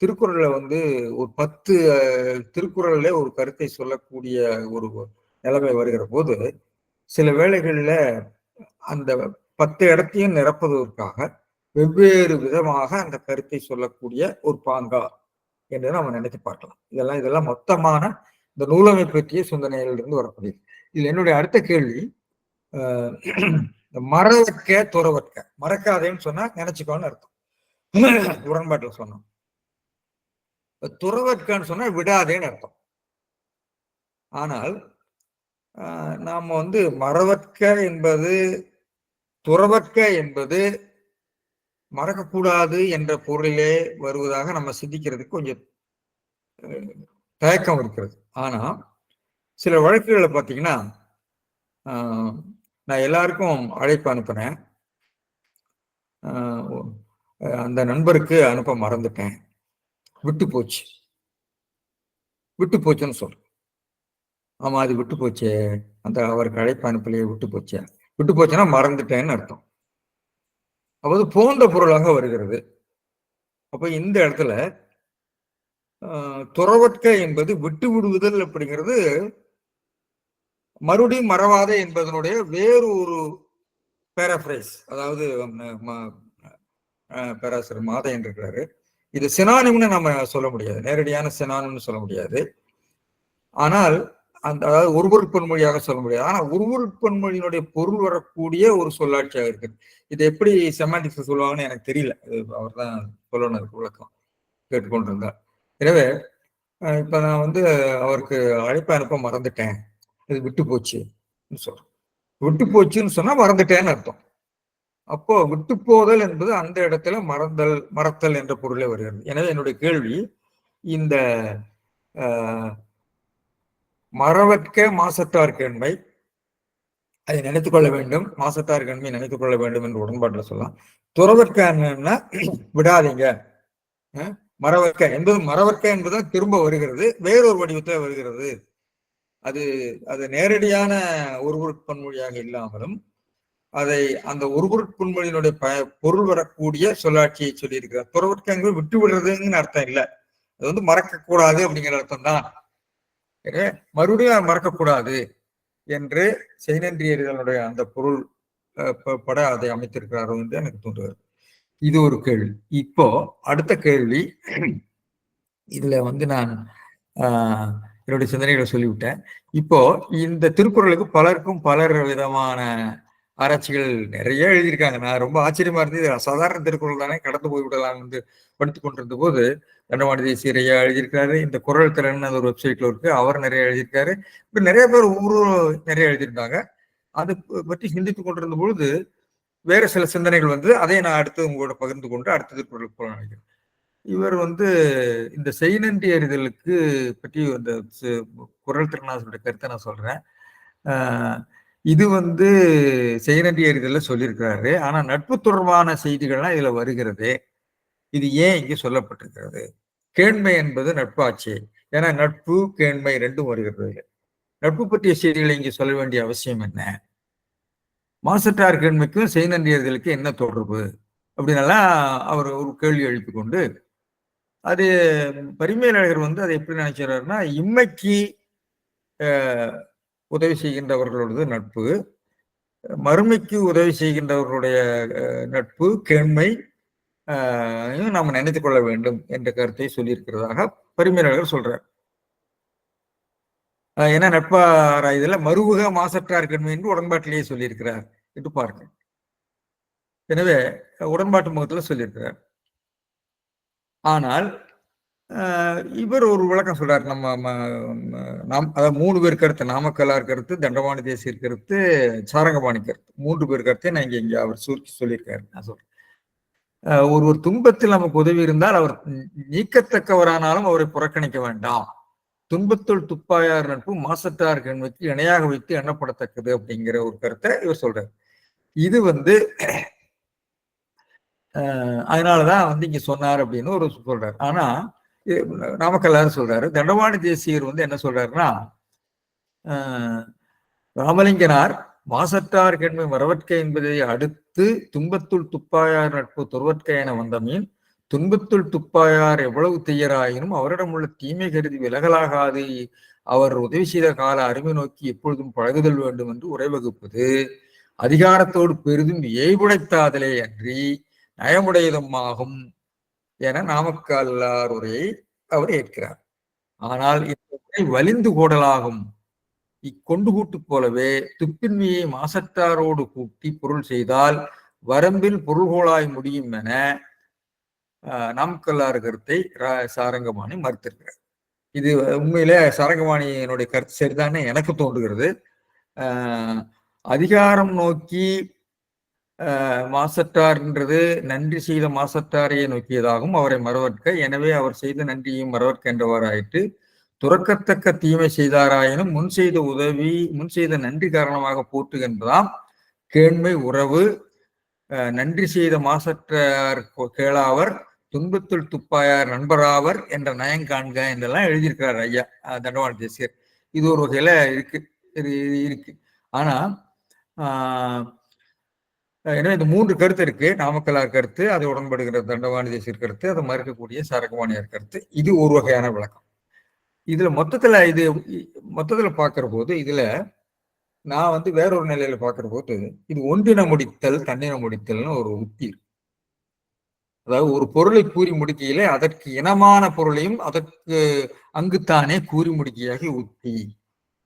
திருக்குறள்ல ஒரு 10 திருக்குறள்ல ஒரு கருத்தை சொல்லக்கூடிய ஒரு நிலைமை வருகிற போது சில வேளைகள்ல அந்த 10 இடத்தையும் நிரப்புவதற்காக வெவ்வேறு விதமாக அந்த கருத்தை சொல்லக்கூடிய ஒரு பாங்கா என்று நம்ம நினைத்து பார்க்கலாம். இதெல்லாம் மொத்தமான இந்த நூலமை பற்றிய சிந்தனையிலிருந்து வரக்கூடியது. இதுல என்னுடைய அடுத்த கேள்வி, மறவற்க துறவற்க, மறக்காதேன்னு சொன்னா நினைச்சுக்கோன்னு அர்த்தம். உடன்பாட்டுல சொன்னோம். துறவற்கன்னு சொன்னா விடாதேன்னு அர்த்தம். ஆனால் நாம மறவற்க என்பது துறவற்க என்பது மறக்கக்கூடாது என்ற பொருளிலே வருவதாக நம்ம சிந்திக்கிறதுக்கு கொஞ்சம் தயக்கம் இருக்கிறது. ஆனா சில வழக்குகளை பார்த்தீங்கன்னா, நான் எல்லாருக்கும் அழைப்பு அனுப்பினேன், அந்த நண்பருக்கு அனுப்ப மறந்துட்டேன், விட்டு போச்சுன்னு சொல்றேன். ஆமா, அது விட்டு போச்சே, அந்த அவருக்கு அழைப்பு அனுப்பலையே, விட்டு போச்சுன்னா மறந்துட்டேன்னு அர்த்தம். அப்போது போன்ற பொருளாக வருகிறது. அப்ப இந்த இடத்துல துறவற்க என்பது விட்டு விடுவதல் அப்படிங்கிறது மறுபடியும் மறவாதே என்பதனுடைய வேறு ஒரு பேராஃப்ரைஸ். அதாவது பேராசிரியர் மாதையன் இருக்கிறாரு, இது சினானிம்னு நம்ம சொல்ல முடியாது, நேரடியான சினானிம்னு சொல்ல முடியாது. ஆனால் அந்த அதாவது ஒரு பொருட்பன்மொழியாக சொல்ல முடியாது. ஆனா ஒரு பொருட்பன்மொழியினுடைய பொருள் வரக்கூடிய ஒரு சொல்லாட்சியாக இருக்குது. இது எப்படி செமாண்டிக்ஸ் சொல்லுவாங்கன்னு எனக்கு தெரியல. அவர் தான் சொல்லணும் அதுக்கு விளக்கம் கேட்டுக்கொண்டிருந்தார். எனவே இப்ப நான் வந்து அவருக்கு அழைப்பு அனுப்ப மறந்துட்டேன், இது விட்டு போச்சு சொல்றேன். விட்டு போச்சுன்னு சொன்னா மறந்துட்டேன்னு அர்த்தம். அப்போ விட்டு போதல் என்பது அந்த இடத்துல மறத்தல் என்ற பொருளே வருகிறது. எனவே என்னுடைய கேள்வி, இந்த மறவற்க மாசத்தார் கேண்மை அதை நினைத்துக் கொள்ள வேண்டும், மாசத்தார் கேண்மை நினைத்துக் கொள்ள வேண்டும் என்று உடன்பாட்டில் சொல்லலாம். துறவற்க என்னன்னா விடாதீங்க, மறவற்க என்பது மறவற்க என்பது திரும்ப வருகிறது, வேறொரு வடிவத்தில் வருகிறது. அது நேரடியான ஒரு பன்மொழியாக இல்லாமலும் அதை அந்த ஒரு பொருட்பன்மொழியினுடைய பொருள் வரக்கூடிய சொல்லாட்சியை சொல்லி இருக்கிறார். துறவற்க விட்டு விடுறதுன்னு அர்த்தம் இல்லை, அது வந்து மறக்க கூடாது அப்படிங்கிற அர்த்தம் தான். மறுபடியும் மறக்கக்கூடாது என்று செய்நன்றியர்களுடைய அந்த பொருள் பட அதை அமைத்திருக்கிறாரோ என்று எனக்கு தோன்றுகிறது. இது ஒரு கேள்வி. இப்போ அடுத்த கேள்வி, இதுல வந்து நான் என்னுடைய சிந்தனைகளை சொல்லிவிட்டேன். இப்போ இந்த திருக்குறளுக்கு பலருக்கும் பலர் விதமான ஆராய்ச்சிகள் நிறைய எழுதியிருக்காங்க. நான் ரொம்ப ஆச்சரியமா இருந்தது, சாதாரண திருக்குறள் தானே கடந்து போய்விடலாம் வந்து படித்துக் கொண்டிருந்த போது தண்டவாணி தேசியர் ஐயா எழுதியிருக்காரு, இந்த குரல் திறன் ஒரு வெப்சைட்ல இருக்கு, அவர் நிறைய எழுதியிருக்காரு, இப்ப நிறைய பேர் ஒவ்வொரு நிறைய எழுதியிருக்காங்க. அதை பற்றி சிந்தித்துக் கொண்டிருந்த பொழுது வேற சில சிந்தனைகள் வந்து அதை நான் அடுத்து உங்களோட பகிர்ந்து கொண்டு அடுத்த திருக்குறளுக்கு போக நினைக்கிறேன். இவர் வந்து இந்த செய்நன்றி அறிதலுக்கு பற்றி இந்த குரல் திருநாசனுடைய கருத்தை நான் சொல்றேன். இது வந்து செய்நன்றி அறிதல்ல சொல்லியிருக்கிறாரு. ஆனா நட்பு தொடர்பான செய்திகள்லாம் இதுல வருகிறது. இது ஏன் இங்கே சொல்லப்பட்டிருக்கிறது? கேண்மை என்பது நட்பாட்சி. ஏன்னா நட்பு கேண்மை ரெண்டும் வருகிறது. நட்பு பற்றிய செய்திகளை இங்கே சொல்ல வேண்டிய அவசியம் என்ன? மாசற்றார் கேண்மைக்கும் செய்நன்றி அறிதலுக்கு என்ன தொடர்பு அப்படின்னெல்லாம் அவர் ஒரு கேள்வி எழுப்பி கொண்டு, அது பரிமேலழகர் வந்து அதை எப்படி நினைச்சாருன்னா, இம்மைக்கு உதவி செய்கின்றவர்களோடது நட்பு, மறுமைக்கு உதவி செய்கின்றவர்களுடைய நட்பு கேண்மை நாம் நினைத்துக் கொள்ள வேண்டும் என்ற கருத்தை சொல்லியிருக்கிறதாக பரிமேலழகர் சொல்றார். ஏன்னா நட்பாராய்தல மறுவுக மாசற்றார் கேண்மை என்று உடன்பாட்டிலேயே சொல்லியிருக்கிறார் என்று பார்க்க. எனவே உடன்பாட்டு முகத்துல சொல்லியிருக்கிறார். ஆனால் இவர் ஒரு விளக்கம் சொல்றார். நாம் அதாவது 3 பேர் கருத்து, நாமக்கல்லார் கருத்து, தண்டவாணி தேசியர் கருத்து, சாரங்கபாணி கருத்து, 3 பேர் கருத்தை நான் இங்க அவர் சுருக்கி சொல்லியிருக்காரு. நான் சொல்றேன், ஒரு துன்பத்தில் நமக்கு உதவி இருந்தால் அவர் நீக்கத்தக்கவரானாலும் அவரை புறக்கணிக்க வேண்டாம். துன்பத்துள் துப்பாயார் நட்பு மாசற்றார் கேண்மைக்கு இணையாக வைத்து எண்ணப்படத்தக்கது அப்படிங்கிற ஒரு கருத்தை இவர் சொல்றாரு. இது வந்து அதனாலதான் வந்து இங்க சொன்னார் அப்படின்னு ஒரு சொல்றாரு. ஆனா நாமக்கல்லார் சொல்றாரு. தண்டவாணி தேசியர் வந்து என்ன சொல்றாருன்னா, ராமலிங்கனார் மாசற்றார் கேண்மை மறவற்க என்பதை அடுத்து துன்பத்துள் துப்பாயார் நட்பு துறவற்க என வந்த மீன், துன்பத்துள் துப்பாயார் எவ்வளவு தீயராயினும் அவரிடம் உள்ள தீமை கருதி விலகலாகாது, அவர் உதவி செய்த கால அருமை நோக்கி எப்பொழுதும் பழகுதல் வேண்டும் என்று உரை வகுப்பது அதிகாரத்தோடு பெரிதும் ஏய்புடைத்தாதலே அன்றி நயமுடையதுமாகும் என நாமக்கல்லார் உரையை அவர் ஏற்கிறார். ஆனால் இந்த வலிந்து கோடலாகும் இக்கொண்டு கூட்டு போலவே துப்பின்மையை மாசற்றாரோடு கூட்டி பொருள் செய்தால் வரம்பில் பொருள்கோளாய் முடியும் என நாமக்கல்லார் கருத்தை சாரங்கபாணி மறுத்திருக்கிறார். இது உண்மையிலே சாரங்கபாணியினுடைய கருத்து சரிதானே எனக்கு தோன்றுகிறது. அதிகாரம் நோக்கி மாசற்றார்ன்றது நன்றி செய்த மாசற்றாரையே நோக்கியதாகவும் அவரை மறவற்க, எனவே அவர் செய்த நன்றியும் மறவற்க என்றவாறாயிற்று. துறக்கத்தக்க தீமை செய்தாராயினும் முன் செய்த நன்றி காரணமாக போற்றுகின்றதாம் கேண்மை உறவு. நன்றி செய்த மாசற்றார் கேளாவர், துன்பத்துள் துப்பாயார் நண்பராவர் என்ற நயம் காண்க என்றெல்லாம் எழுதியிருக்கிறார் ஐயா தண்டவாணி தேசியர். இது ஒரு வகையில இருக்கு. ஆனா எனவே இந்த 3 கருத்து இருக்கு. நாமக்கல்லார் கருத்து, அது உடன்படுகிற தண்டவாணி தேசியர் கருத்து, அதை மறுக்கக்கூடிய சாரங்கபாணியார் கருத்து. இது ஒரு வகையான விளக்கம். இதுல மொத்தத்துல பார்க்கிற போது இதுல நான் வந்து வேறொரு நிலையில பார்க்கிற போது இது ஒன்றின முடித்தல் தன்னின முடித்தல்னு ஒரு உத்தி. அதாவது ஒரு பொருளை கூறி முடிக்கையிலே அதற்கு இனமான பொருளையும் அதற்கு அங்குத்தானே கூறி முடிக்கையாக உத்தி.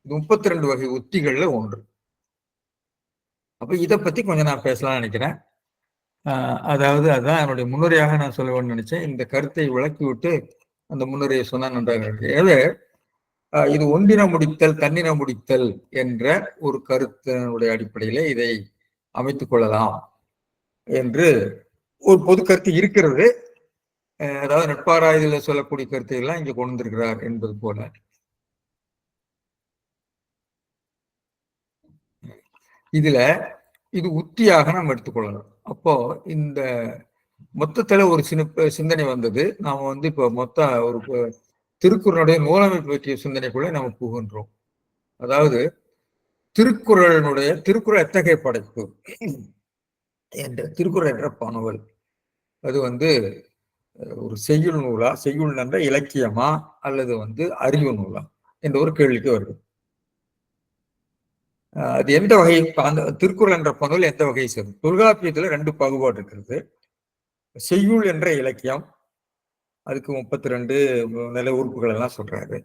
32 வகை உத்திகள்ல ஒன்று. அப்ப இதை பத்தி கொஞ்சம் நான் பேசலாம்னு நினைக்கிறேன். அதாவது அதான் என்னுடைய முன்னுரையாக நான் சொல்ல வேண்டும் நினைச்சேன். இந்த கருத்தை விளக்கி விட்டு அந்த முன்னுரையை சொன்னா நன்றாக இருக்கு. எனவே இது ஒன்றின முடித்தல் தன்னின முடித்தல் என்ற ஒரு கருத்தினுடைய அடிப்படையில இதை அமைத்துக் கொள்ளலாம் என்று ஒரு பொது கருத்து இருக்கிறது. அதாவது நட்பாராய்தல சொல்லக்கூடிய கருத்தை எல்லாம் இங்க கொண்டு வந்திருக்கிறார் என்பது போல. இதுல இது உத்தியாக நாம் எடுத்துக்கொள்ளலாம். அப்போ இந்த மொத்தத்துல ஒரு சிந்தனை வந்தது. நாம இப்போ மொத்த ஒரு திருக்குறளுடைய நூலமைப்பு பற்றிய சிந்தனைக்குள்ள நம்ம புகுகின்றோம். அதாவது திருக்குறள் எத்தகைய படைப்பு என்ற திருக்குறள் என்ற பானுவல் அது ஒரு செய்யுள் நூலா, செய்யுள் என்ற இலக்கியமா, அல்லது அறிவு நூலா என்ற ஒரு கேள்விக்கு வருது. அது எந்த வகை, அந்த திருக்குறள் என்ற பானுவல் எந்த வகையை சேரும்? தொல்காப்பியத்துல 2 பாகுபாடு இருக்கிறது. செய்யுள் என்ற இலக்கியம், அதுக்கு 32 நில உறுப்புகள் எல்லாம் சொல்றாரு.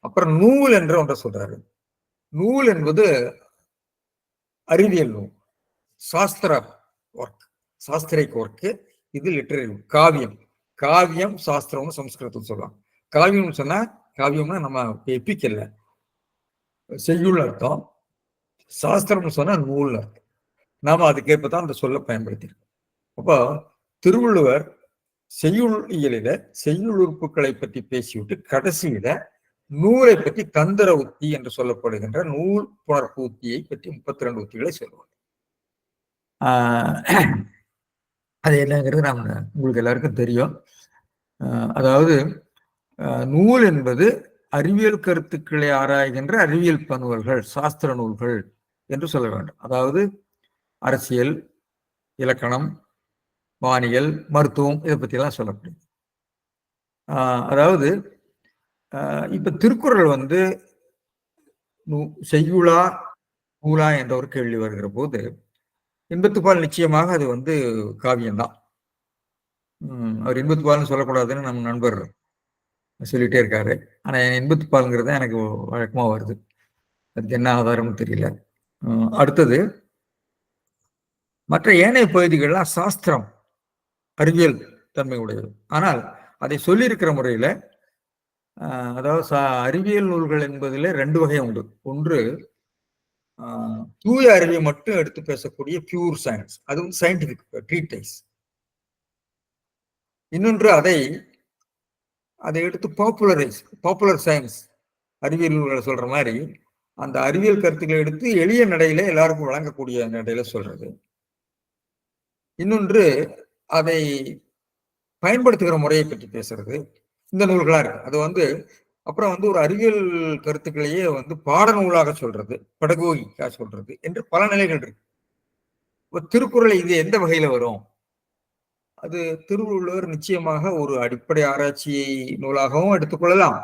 அப்புறம் நூல் என்ற ஒன்றை சொல்றாரு. நூல் என்பது அறிவியல் நூல், சாஸ்திர ஒர்க், சாஸ்திரிக் ஒர்க்கு. இது லிட்டரரி காவியம். காவியம் சாஸ்திரம்னு சம்ஸ்கிருதத்தில் சொல்லலாம். காவியம் சொன்னா, காவியம்னா நம்ம எப்பிக் இல்ல, செய்யுள் அர்த்தம். சாஸ்திரம்னு சொன்னா நூல் அர்த்தம். நாம அதுக்கேற்பதான் அந்த சொல்ல பயன்படுத்தியிருக்கோம். அப்போ திருவள்ளுவர் செய்யுள் இயலில செய்யுள் உறுப்புகளை பற்றி பேசிவிட்டு கடைசியில நூலை பற்றி தந்திர உத்தி என்று சொல்லப்படுகின்ற நூல் புணர்ப்பு உத்தியை பற்றி 32 உத்திகளை சொல்லுவார். அது என்னங்கிறது உங்களுக்கு எல்லாருக்கும் தெரியும். அதாவது நூல் என்பது அறிவியல் கருத்துக்களை ஆராய்கின்ற அறிவியல் பணுவல்கள், சாஸ்திர நூல்கள் என்று சொல்ல வேண்டும். அதாவது அரசியல், இலக்கணம், வானியல், மருத்துவம், இதை பத்தி எல்லாம் சொல்லப்படுது. அதாவது இப்ப திருக்குறள் செய்யுளா நூலா என்ற ஒரு கேள்வி வருகிற போது, இன்பத்துப்பால் நிச்சயமாக அது காவியம்தான். அவர் இன்பத்துப்பால்னு சொல்லக்கூடாதுன்னு நம்ம நண்பர் சொல்லிட்டே இருக்காரு. ஆனா இன்பத்துப்பால்ங்கிறது எனக்கு வழக்கமா வருது. அதுக்கு என்ன ஆதாரம்னு தெரியல. அடுத்தது, மற்ற ஏனைய பகுதிகள்லாம் சாஸ்திரம், அறிவியல் தன்மை உடையது. ஆனால் அதை சொல்லியிருக்கிற முறையில, அதாவது அறிவியல் நூல்கள் என்பதில் 2 வகை உண்டு. ஒன்று தூய அறிவை மட்டும் எடுத்து பேசக்கூடிய பியூர் சயின்ஸ், அது சயின்டிபிக் ட்ரீட்டைஸ். இன்னொன்று அதை எடுத்து பாப்புலர் சயின்ஸ், அறிவியல் நூல்களை சொல்ற மாதிரி அந்த அறிவியல் கருத்துக்களை எடுத்து எளிய நடையில எல்லாருக்கும் வழங்கக்கூடிய நடையில சொல்றது. இன்னொன்று அதை பயன்படுத்துகிற முறையை பற்றி பேசுறது. இந்த நூல்களா இருக்கு. அது அப்புறம் ஒரு அறிவியல் கருத்துக்களையே பாடநூலாக சொல்றது, பெடகோகிக்கா சொல்றது என்று பல நிலைகள் இருக்கு. திருக்குறளை இது எந்த வகையில வரும்? அது திருவள்ளுவர் நிச்சயமாக ஒரு அடிப்படை ஆராய்ச்சி நூலாகவும் எடுத்துக்கொள்ளலாம்.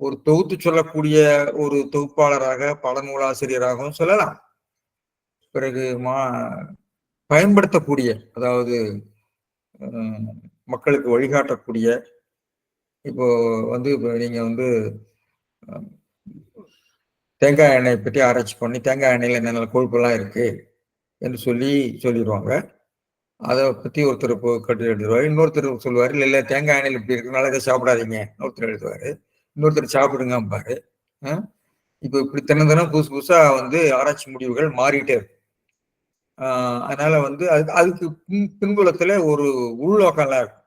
ஒரு தொகுத்து சொல்லக்கூடிய ஒரு தொகுப்பாளராக, பாடநூலாசிரியராகவும் சொல்லலாம். பிறகு பயன்படுத்தக்கூடிய, அதாவது மக்களுக்கு வழிகாட்டக்கூடிய, இப்போ நீங்க தேங்காய் எண்ணெய் பற்றி ஆராய்ச்சி பண்ணி தேங்காய் எண்ணெயில என்னென்ன கொழுப்பெல்லாம் இருக்கு என்று சொல்லிடுவாங்க. அதை பத்தி ஒருத்தர் கட்டு எழுதுவாரு. இன்னொருத்தர் சொல்லுவாரு, இல்ல தேங்காய் எண்ணெயில் இப்படி இருக்குனால இதை சாப்பிடாதீங்க, ஒருத்தர் எழுதுவாரு. இன்னொருத்தர் சாப்பிடுங்கம்பாரு. இப்போ இப்படி தினம் புதுசு புதுசா ஆராய்ச்சி முடிவுகள் மாறிட்டே இருக்கு. அதனால அதுக்கு பின்புலத்துல ஒரு உள்நோக்கம் எல்லாம் இருக்கும்.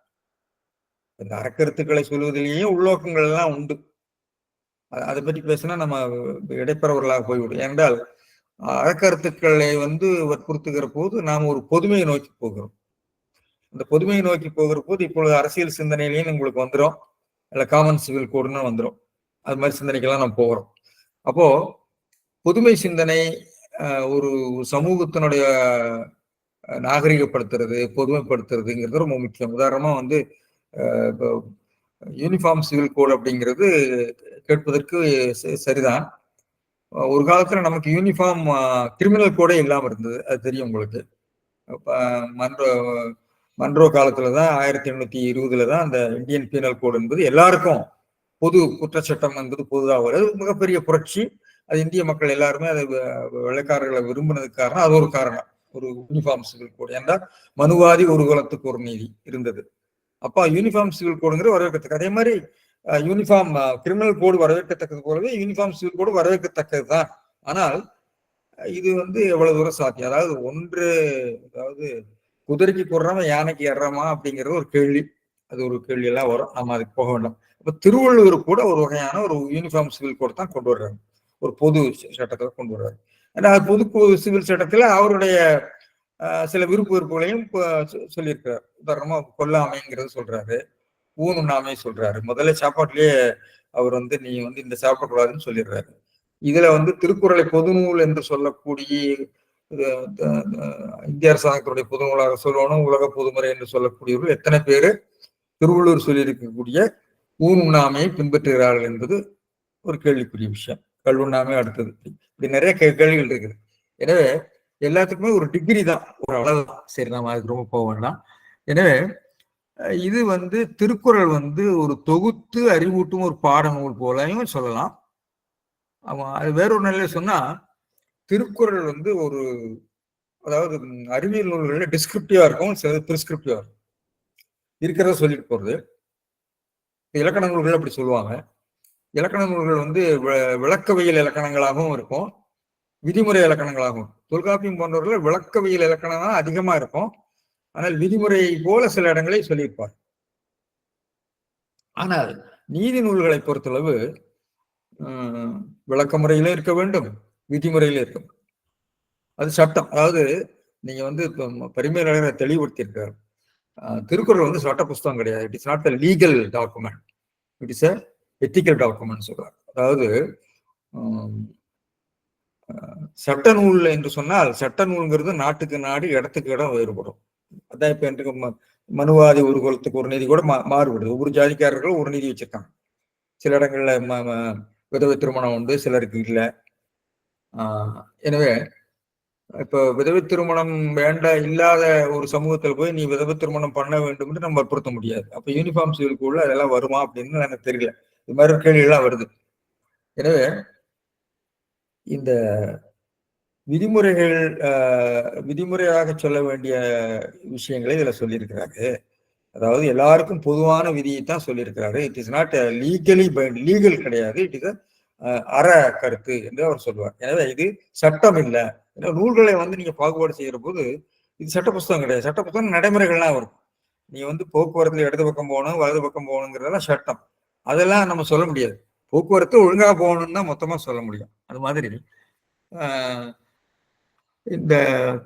இந்த அறக்கருத்துக்களை சொல்வதிலேயே உள்நோக்கங்கள் எல்லாம் உண்டு. அதை பற்றி பேசினா நம்ம இடைப்பெறவர்களாக போய்விடும். என்றால் அறக்கருத்துக்களை வற்புறுத்துகிற போது நாம் ஒரு பொதுமையை நோக்கி போகிறோம். அந்த பொதுமையை நோக்கி போகிற போது இப்பொழுது அரசியல் சிந்தனையிலையும் உங்களுக்கு வந்துடும், இல்ல காமன் சிவில் கோடுன்னு வந்துடும். அது மாதிரி சிந்தனைக்கெல்லாம் நம்ம போகிறோம். அப்போ பொதுமை சிந்தனை ஒரு சமூகத்தினுடைய நாகரிகப்படுத்துறது, பொதுமைப்படுத்துறதுங்கிறது ரொம்ப முக்கியம். உதாரணமா இப்போ யூனிஃபார்ம் சிவில் கோட் அப்படிங்கிறது கேட்பதற்கு சரிதான். ஒரு காலத்துல நமக்கு யூனிஃபார்ம் கிரிமினல் கோடே இல்லாம இருந்தது, அது தெரியும் உங்களுக்கு. மன்றோ காலத்துலதான் 1820 தான் அந்த இந்தியன் பீனல் கோடு என்பது எல்லாருக்கும் பொது குற்றச்சட்டம் என்பது பொதுவாக வருது. மிகப்பெரிய புரட்சி. அது இந்திய மக்கள் எல்லாருமே அதை வெள்ளைக்காரர்களை விரும்பினதுக்கு காரணம் அது ஒரு காரணம். ஒரு யூனிஃபார்ம் சிவில் கோடு. ஏன்னா மனுவாதி ஒரு குலத்துக்கு ஒரு நீதி இருந்தது. அப்ப யூனிஃபார்ம் சிவில் கோடுங்கிற வரவேற்கத்தக்க. அதே மாதிரி யூனிஃபார்ம் கிரிமினல் கோடு வரவேற்கத்தக்கது போலவே யூனிஃபார்ம் சிவில் கோடு வரவேற்கத்தக்கது தான். ஆனால் இது எவ்வளவு தூரம் சாத்தியம்? அதாவது குதிரைக்கு போடுறாம யானைக்கு ஏறாமா அப்படிங்கிறது ஒரு கேள்வி. அது ஒரு கேள்வி எல்லாம் வரும். நம்ம அதுக்கு போக வேண்டாம். இப்ப திருவள்ளுவர் கூட ஒரு வகையான ஒரு யூனிஃபார்ம் சிவில் கோடு தான் கொண்டு வர்றாரு. ஒரு பொது சட்டத்தை கொண்டு வர்றாரு. ஏன்னா பொது சிவில் சட்டத்துல அவருடைய சில விருப்பு வெறுப்புகளையும் சொல்லியிருக்கிறார். உதாரணமா கொல்லாமைங்கிறது சொல்றாரு, ஊனுண்ணாமை சொல்றாரு. முதல்ல சாப்பாட்டுலயே அவர் நீ இந்த சாப்பிடக்கூடாதுன்னு சொல்லிடுறாரு. இதுல திருக்குறளை பொதுநூல் என்று சொல்லக்கூடிய இந்திய அரசாங்கத்துடைய பொதுநூலாக சொல்லணும், உலக பொதுமுறை என்று சொல்லக்கூடியவர்கள் எத்தனை பேரு திருவள்ளுவர் சொல்லியிருக்கக்கூடிய ஊனுண்ணாமையை பின்பற்றுகிறார்கள் என்பது ஒரு கேள்விக்குரிய விஷயம். கல்வுண்ணாமை அடுத்தது. இப்படி நிறைய கேள்விகள் இருக்குது. எனவே எல்லாத்துக்குமே ஒரு டிகிரி தான், ஒரு அளவு தான். சரி, நாம அதுக்கு ரொம்ப போக வேண்டாம். எனவே இது திருக்குறள் ஒரு தொகுத்து அறிவூட்டும் ஒரு பாடநூல் போலையும் சொல்லலாம். ஆமா, அது வேறொரு நிலையில சொன்னா திருக்குறள் ஒரு அதாவது அறிவியல் நூல்கள்ல டிஸ்கிரிப்டிவா இருக்கும், சில பிரிஸ்கிரிப்டிவா இருக்கும். இருக்கிறத சொல்லிட்டு போறது. இலக்கண நூல்கள் அப்படி சொல்லுவாங்க. இலக்கண நூல்கள் விளக்கவியல் இலக்கணங்களாகவும் இருக்கும், விதிமுறை இலக்கணங்களாகவும். தொல்காப்பியம் போன்றவர்கள் விளக்கவியல் இலக்கணம் தான் அதிகமா இருக்கும். ஆனால் விதிமுறை போல சில இடங்களை சொல்லியிருப்பார். ஆனால் நீதி நூல்களை பொறுத்தளவு விளக்க முறையில இருக்க வேண்டும், விதிமுறையில இருக்கும். அது சட்டம். அதாவது நீங்க பரிமையாளரை தெளிவுபடுத்தியிருக்காரு. திருக்குறள் சட்ட புஸ்தகம் கிடையாது. It is not a legal document, it is a ethical document சொல்றாரு. அதாவது சட்ட நூல் என்று சொன்னால் சட்ட நூல்ங்கிறது நாட்டுக்கு நாடு, இடத்துக்கு இடம் வேறுபடும். அதான் இப்ப எனக்கு மனுவாதி ஒரு குலத்துக்கு ஒரு நீதி கூட மாறுபடுது. ஒவ்வொரு ஜாதிக்காரர்களும் ஒரு நீதி வச்சிருக்காங்க. சில இடங்கள்ல விதவை திருமணம் உண்டு, சிலருக்கு இல்லை. எனவே இப்ப விதவை திருமணம் இல்லாத ஒரு சமூகத்துல போய் நீ விதவை திருமணம் பண்ண வேண்டும் என்று நம்ம வற்புறுத்த முடியாது. அப்ப யூனிஃபார்ம் சிவில் கோட்ல அதெல்லாம் வருமா அப்படின்னு எனக்கு தெரியல. இது மாதிரி கேள்விகள்லாம் வருது. எனவே இந்த விதிமுறையாக சொல்ல வேண்டிய விஷயங்களை இதுல சொல்லியிருக்கிறாரு. அதாவது எல்லாருக்கும் பொதுவான விதியைத்தான் சொல்லியிருக்கிறாரு. It is not legally bind, legal கிடையாது, இட் இஸ் அற கருத்து என்று அவர் சொல்லுவார். எனவே இது சட்டம் இல்லை. நூல்களை நீங்க பாகுபாடு செய்யற போது இது சட்ட புஸ்தகம் கிடையாது. சட்ட புஸ்தகம் நடைமுறைகள்லாம் வரும். நீ போக்குவரத்துல இடது பக்கம் போகணும், வலது பக்கம் போகணுங்கிறதெல்லாம் சட்டம். அதெல்லாம் நம்ம சொல்ல முடியாது. போக்குவரத்து ஒழுங்கா போகணும்னு தான் மொத்தமா சொல்ல முடியும். அது மாதிரி இந்த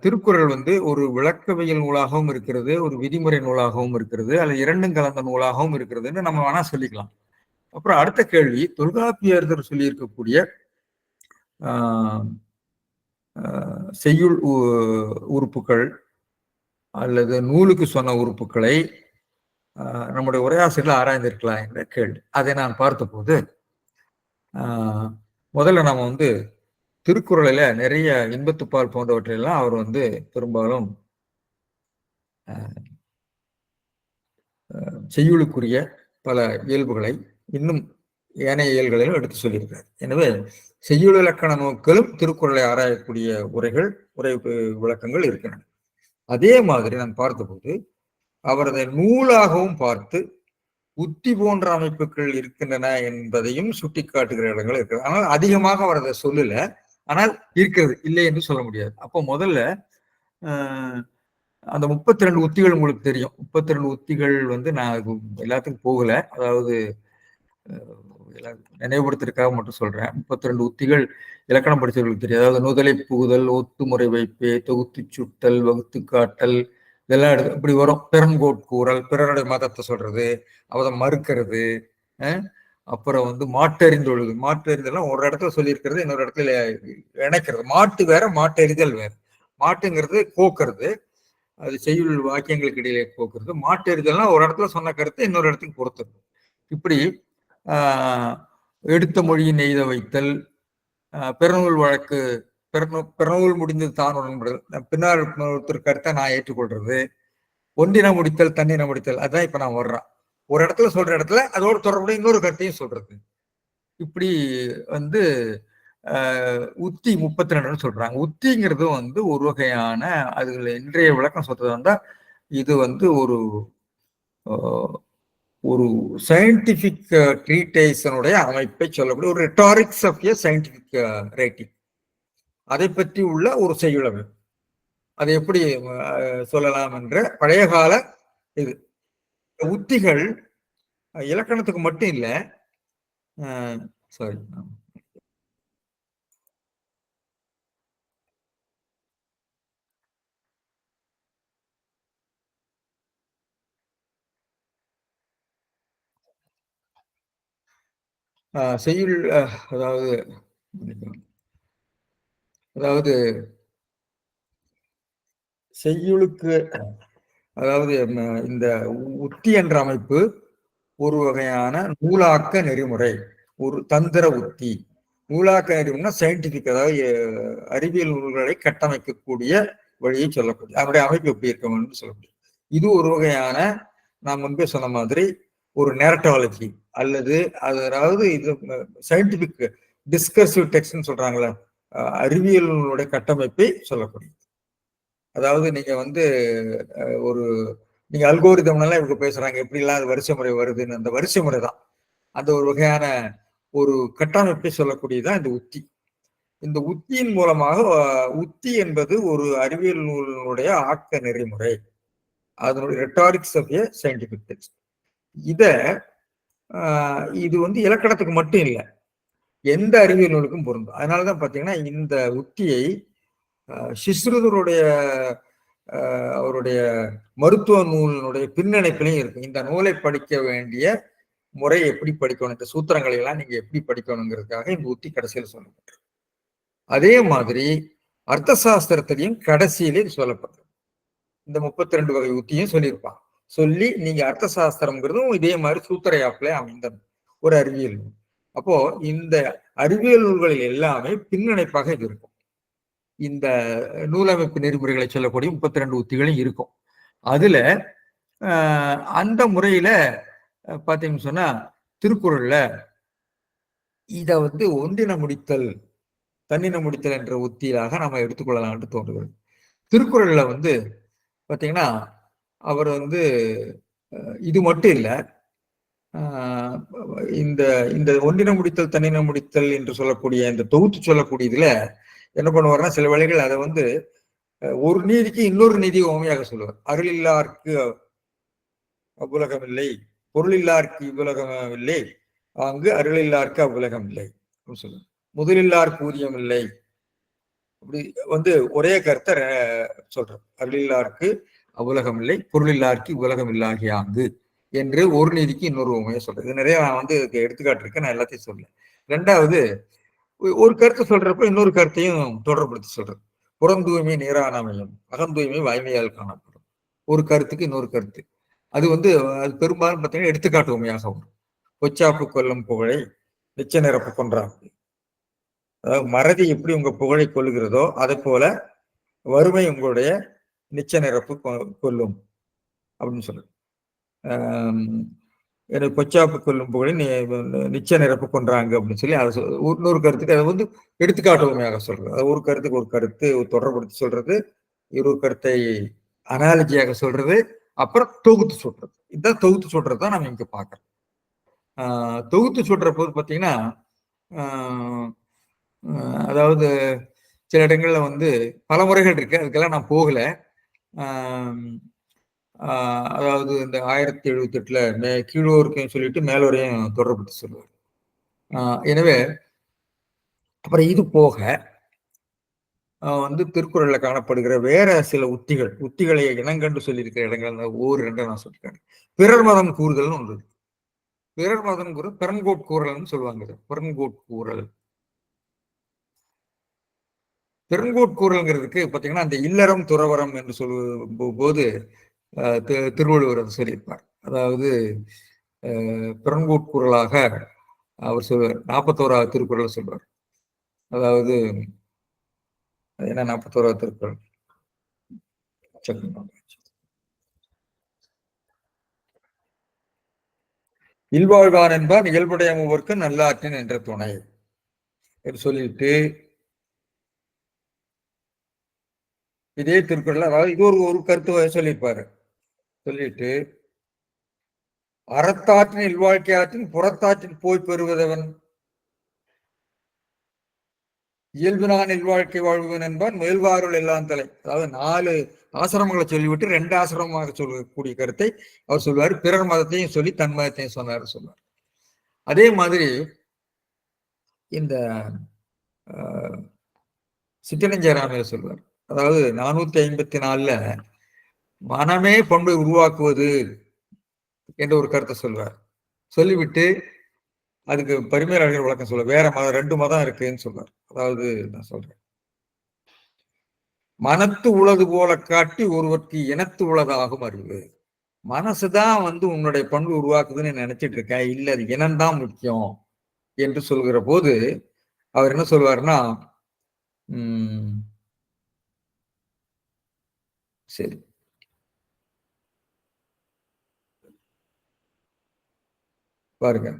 திருக்குறள் ஒரு விளக்கவியல் நூலாகவும் இருக்கிறது, ஒரு விதிமுறை நூலாகவும் இருக்கிறது, அல்லது இரண்டும் கலந்த நூலாகவும் இருக்கிறதுன்னு நம்ம வேணா சொல்லிக்கலாம். அப்புறம் அடுத்த கேள்வி, தொல்காப்பியர் சொல்லி இருக்கக்கூடிய செய்யுள் உறுப்புகள் அல்லது நூலுக்கு சொன்ன உறுப்புகளை நம்முடைய உரையாசிரியர்கள் ஆராய்ந்திருக்கலாம் என்ற கேள்வி. அதை நான் பார்த்த போது முதல்ல நம்ம திருக்குறளில நிறைய இன்பத்துப்பால் போன்றவற்றையெல்லாம் அவர் பெரும்பாலும் செய்யுளுக்குரிய பல இயல்புகளை இன்னும் ஏனைய இயல்களிலும் எடுத்து சொல்லியிருக்கிறார். எனவே செய்யுள் இலக்கண நோக்கிலும் திருக்குறளை ஆராயக்கூடிய உரை விளக்கங்கள் இருக்கின்றன. அதே மாதிரி நான் பார்த்தபோது அவர் அதை நூலாகவும் பார்த்து உத்தி போன்ற அமைப்புகள் இருக்கின்றன என்பதையும் சுட்டி காட்டுகிற இடங்கள் இருக்கிறது. ஆனால் அதிகமாக அவர் அதை சொல்லல, ஆனால் இருக்கிறது, இல்லை என்று சொல்ல முடியாது. அப்போ முதல்ல அந்த 32 உத்திகள் உங்களுக்கு தெரியும். 32 உத்திகள் நான் எல்லாத்துக்கும் போகல, அதாவது நினைவுபடுத்திருக்காக மட்டும் சொல்றேன். 32 உத்திகள் இலக்கணம் படித்தவர்களுக்கு தெரியும். அதாவது நுதலை புகுதல், ஒத்துமுறை வைப்பே, தொகுத்து சுட்டல், வகுத்து காட்டல், இதெல்லாம் இப்படி வரும். பிறன்கோட்கூறல், பிறருடைய மதத்தை சொல்றது, அவதை மறுக்கிறது. அப்புறம் மாட்டறிந்தொழுது, மாட்டறிதெல்லாம் ஒரு இடத்துல சொல்லியிருக்கிறது, இன்னொரு இடத்துல இணைக்கிறது. மாட்டு வேற, மாட்டறிதல் வேற. மாட்டுங்கிறது போக்குறது, அது செய்யுள் வாக்கியங்களுக்கு இடையிலே போக்குறது. மாட்டறிதல்னா ஒரு இடத்துல சொன்ன கருத்தை இன்னொரு இடத்துக்கு பொறுத்துறது. இப்படி எடுத்த மொழியின் எய்த வைத்தல், பிறநூல் வழக்கு, பிறநூல் முடிந்தது தான் உடன்படுதல், பின்னால் ஒருத்தர் கருத்தை நான் ஏற்றுக்கொள்றது, ஒன்றின முடித்தல் தன்னின முடித்தல், அதான் இப்ப நான் வர்றேன். ஒரு இடத்துல சொல்ற இடத்துல அதோட தொடர்புடைய இன்னொரு கருத்தையும் சொல்றது. இப்படி வந்து உத்தி 32 சொல்றாங்க. உத்திங்கிறதும் வந்து ஒரு வகையான அதுல இன்றைய விளக்கம் சொல்றது வந்தா இது வந்து ஒரு ஒரு சயின்டிபிக் ட்ரீட்டைஸனுடைய அமைப்பை சொல்லக்கூடிய ஒரு ரெட்டாரிக்ஸ் ஆஃப் ஏ சயின்டிபிக் ரைட்டிங், அதை பற்றி உள்ள ஒரு செய்யுளவு. அதை எப்படி சொல்லலாம் என்ற பழைய கால இது உத்திகள் இலக்கணத்துக்கு மட்டும் இல்லை. சாரி, செய்யுள் அதாவது அதாவது செய்யுளுக்கு அதாவது இந்த உத்தி என்ற அமைப்பு ஒரு வகையான நூலாக்க நெறிமுறை, ஒரு தந்திர உத்தி. நூலாக்க நெறிமுறைனா சயின்டிபிக், அதாவது அறிவியல் நூல்களை கட்டமைக்கக்கூடிய வழியை சொல்லக்கூடிய அதனுடைய அமைப்பு எப்படி இருக்கணும்னு சொல்லக்கூடிய இது ஒரு வகையான நான் முன்பே சொன்ன மாதிரி ஒரு நேரட்டாலஜி அல்லது அதாவது இது சயின்டிபிக் டிஸ்கர்சிவ் டெக்ஸ்ட்னு சொல்றாங்களே, அறிவியலுடைய கட்டமைப்பை சொல்லக்கூடிய. அதாவது நீங்க வந்து ஒரு நீங்க அல்கோரிதம்லாம் இவங்க பேசுறாங்க எப்படிலாம் அது வரிசை முறை வருதுன்னு, அந்த வரிசை முறை தான் அந்த ஒரு வகையான ஒரு கட்டமைப்பை சொல்லக்கூடியதான் இந்த உத்தி. இந்த உத்தியின் மூலமாக உத்தி என்பது ஒரு அறிவியல் நூலினுடைய ஆக்க நெறிமுறை, அதனுடைய ரெட்டாரிக்ஸ் ஆஃப் ஏ சயின்டிபிக் டெக்ஸ்ட். இது வந்து இலக்கணத்துக்கு மட்டும் இல்லை, எந்த அறிவியல் நூலுக்கும் பொருந்தும். அதனாலதான் பாத்தீங்கன்னா இந்த உத்தியை சிஸ்ருதருடைய அவருடைய மருத்துவ நூலினுடைய பின்னணிப்பிலையும் இருக்கு. இந்த நூலை படிக்க வேண்டிய முறை எப்படி படிக்கணும், இந்த சூத்திரங்களை எல்லாம் நீங்க எப்படி படிக்கணுங்கிறதுக்காக இந்த உத்தி கடைசியில் சொல்லப்பட்டிருக்கு. அதே மாதிரி அர்த்த சாஸ்திரத்திலையும் கடைசியிலே சொல்லப்பட்டிருக்கு. இந்த 32 வகை உத்தியும் சொல்லியிருப்பாங்க. சொல்லி நீங்க அர்த்த சாஸ்திரம்ங்கிறதும் இதே மாதிரி சூத்திரையாப்பிலே அமைந்த ஒரு அறிவியல் நூல். அப்போ இந்த அறிவியல் நூல்களில் எல்லாமே பின்னணைப்பாக இது இருக்கும். இந்த நூலமைப்பு நெறிமுறைகளை சொல்லக்கூடிய 32 உத்திகளும் இருக்கும். அதுல அந்த முறையில பாத்தீங்கன்னு சொன்னா திருக்குறள்ல இத வந்து ஒன்றின முடித்தல் தன்னின முடித்தல் என்ற உத்தியாக நம்ம எடுத்துக்கொள்ளலாம் என்று தோன்றுகிறது. திருக்குறள்ல வந்து பாத்தீங்கன்னா அவர் வந்து இது மட்டும் இல்லை, இந்த இந்த ஒன்றின முடித்தல் தன்னின முடித்தல் என்று சொல்லக்கூடிய இந்த தொகுத்து சொல்லக்கூடியதுல என்ன பண்ணுவார்னா சில வேளைகள் அதை வந்து ஒரு நீதிக்கு இன்னொரு நீதி உண்மையாக சொல்லுவார். அருளில்லார்க்கு அவ்வுலகம் இல்லை, பொருளில்லார்க்கு இவ்வுலகம் இல்லை, அங்கு அருளில்லார்க்கு அவ்வுலகம் இல்லை அப்படின்னு சொல்லுவார். முதலில்லார்க்கு ஊதியம் இல்லை, அப்படி வந்து ஒரே கருத்தை சொல்றோம். அருளில்லார்க்கு அவ்வுலகம் இல்லை, பொருளில்லார்க்கு இவ்வுலகம் இல்லாகிய அங்கு என்று ஒரு நீதிக்கு இன்னொரு உண்மையை சொல்றது. இது நிறைய நான் வந்து எடுத்துக்காட்டு இருக்கேன், நான் எல்லாத்தையும் சொல்ல. ரெண்டாவது ஒரு கருத்தை சொல்றப்ப இன்னொரு கருத்தையும் தொடர்படுத்தி சொல்றது. புறந்தூய்மை நீரானமையும் அகந்தூய்மை வாய்மையால் காணப்படும். ஒரு கருத்துக்கு இன்னொரு கருத்து அது வந்து அது பெரும்பாலும் பார்த்தீங்கன்னா எடுத்துக்காட்டு உண்மையாக வரும். பொச்சாப்பு கொல்லும் புகழை நிச்ச நிரப்பு கொன்றாப்பு. அதாவது மறதி எப்படி உங்க புகழை கொள்ளுகிறதோ அதை போல வறுமை உங்களுடைய நிச்ச நிரப்பு கொல்லும் அப்படின்னு சொல்றது. எனக்கு பொச்சாப்பு கொல்லும் புகழை நிச்ச நிரப்பு கொன்றாங்க அப்படின்னு சொல்லி அதை இன்னொரு கருத்துக்கு அதை வந்து எடுத்துக்காட்டு உண்மையாக சொல்றது. அது ஒரு கருத்துக்கு ஒரு கருத்து தொடர்படுத்தி சொல்றது, இன்னொரு கருத்தை அனாலஜியாக சொல்றது, அப்புறம் தொகுத்து சொல்றது. இதுதான் தொகுத்து சொல்றது தான் நம்ம இங்க பாக்குறோம். தொகுத்து சொல்ற போது பாத்தீங்கன்னா அதாவது சில இடங்கள்ல வந்து பல முறைகள் இருக்கு, அதுக்கெல்லாம் நான் போகல. அதாவது இந்த 1078ல கீழோருக்கையும் சொல்லிட்டு மேலோரையும் தொடர்படுத்தி சொல்லுவார். எனவே அப்புறம் இது போக வந்து திருக்குறள்ல காணப்படுகிற வேற சில உத்திகளை இனங்கண்டு சொல்லியிருக்கிற இடங்கள் ஓர் ரெண்டு நான் சொல்லியிருக்கேன். பிறர் மதம் கூறுதல்னு ஒன்று. பிறர் மதம் கூற பெருங்கோட் கூறல்னு சொல்லுவாங்க. பெருங்கோட்கூறல் பெருங்கோட்கூறல்ங்கிறதுக்கு பாத்தீங்கன்னா அந்த இல்லறம் துறவரம் என்று சொல்லும் போது திருவள்ளுவர் சொல்லியிருப்பார். அதாவது பெருங்கோட்கூறலாக அவர் சொல்வார். 41வது திருக்குறள் சொல்வார். அதாவது என்ன 41வது திருக்குறள் இல்வாழ்வான் என்பார் இயல்புடைய மூவர்க்கு நல்லாற்றின் என்ற துணை என்று சொல்லிட்டு இதே திருக்குறள், அதாவது இது ஒரு கருத்து சொல்லியிருப்பாரு. சொல்லிட்டு அறத்தாற்றின் இல்வாழ்க்கை ஆற்றின் புறத்தாற்றின் போய் பெறுவதவன் இயல்பினான் இல்வாழ்க்கை வாழ்வன் என்பார் மேல்வாருள் எல்லாம் தலை. அதாவது 4 ஆசிரமங்களை சொல்லிவிட்டு 2 ஆசிரமமாக சொல்லக்கூடிய கருத்தை அவர் சொல்வார். பிறர் மதத்தையும் சொல்லி தன் மதத்தையும் சொன்னார் சொல்வார். அதே மாதிரி இந்த சித்தனஞ்சராமையில சொல்வார். அதாவது 454ல மனமே பண்பை உருவாக்குவது என்ற ஒரு கருத்தை சொல்வார். சொல்லிவிட்டு அதுக்கு பரிமேலழகர் விளக்கம் சொல்ல, வேற மதம் 2 மதம் இருக்குன்னு சொல்றார். அதாவது நான் சொல்றேன், மனத்து உளது போல காட்டி ஒருவருக்கு இனத்து உளதாகும் அறிவு. மனசுதான் உன்னுடைய பண்பு உருவாக்குதுன்னு நினைச்சிட்டு இருக்க, இல்ல அது இனம்தான் முக்கியம் என்று சொல்கிற போது அவர் என்ன சொல்வார்னா, சரி பாருங்க,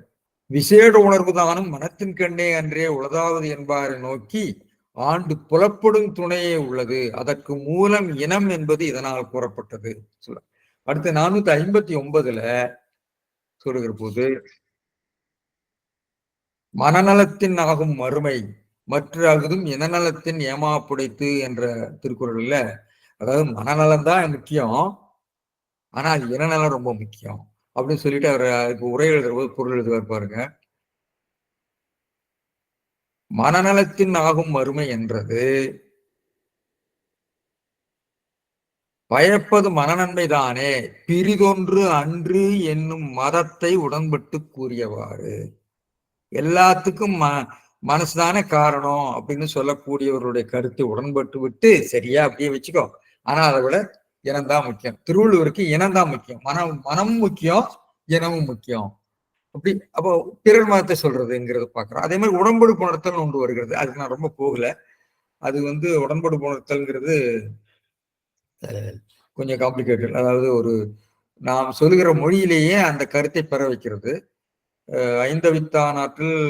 விசேட உணர்வு தானும் மனத்தின் கண்ணே அன்றே உளதாவது என்பாரை நோக்கி ஆண்டு புலப்படும் துணையே உள்ளது, அதற்கு மூலம் இனம் என்பது இதனால் கூறப்பட்டது சொல்ல. அடுத்து 459ல சொல்லுகிற போது மனநலத்தின் ஆகும் மறுமை மற்றதும் இனநலத்தின் ஏமாப்புடைத்து என்ற திருக்குறள்ல, அதாவது மனநலம் தான் முக்கியம், ஆனால் இனநலம் ரொம்ப முக்கியம் அப்படின்னு சொல்லிட்டு அவர் அதுக்கு உரை எழுதுற போது பொருள் எழுதுவார் பாருங்க. மனநலத்தின் ஆகும் மறுமை என்றது பயப்பது மனநன்மைதானே பிரிதொன்று அன்று என்னும் மதத்தை உடன்பட்டு கூறியவாறு. எல்லாத்துக்கும் மனசுதானே காரணம் அப்படின்னு சொல்லக்கூடியவருடைய கருத்தை உடன்பட்டு விட்டு, சரியா அப்படியே வச்சுக்கோ, ஆனா அதை விட இனம்தான் முக்கியம். திருவள்ளுவருக்கு இனம்தான் முக்கியம், மனமும் முக்கியம், இனமும் முக்கியம். அப்படி அப்போ பிறர் மதத்தை சொல்றதுங்கிறது பாக்குறோம். அதே மாதிரி உடம்படு புணர்த்தல் ஒன்று வருகிறது, அதுக்கு நான் ரொம்ப போகல. அது உடம்படு புணர்த்தல்ங்கிறது கொஞ்சம் காம்ப்ளிகேட்டட். அதாவது நாம் சொல்லுகிற மொழியிலேயே அந்த கருத்தை பெற வைக்கிறது. ஐந்தவித்தான் ஆற்றில்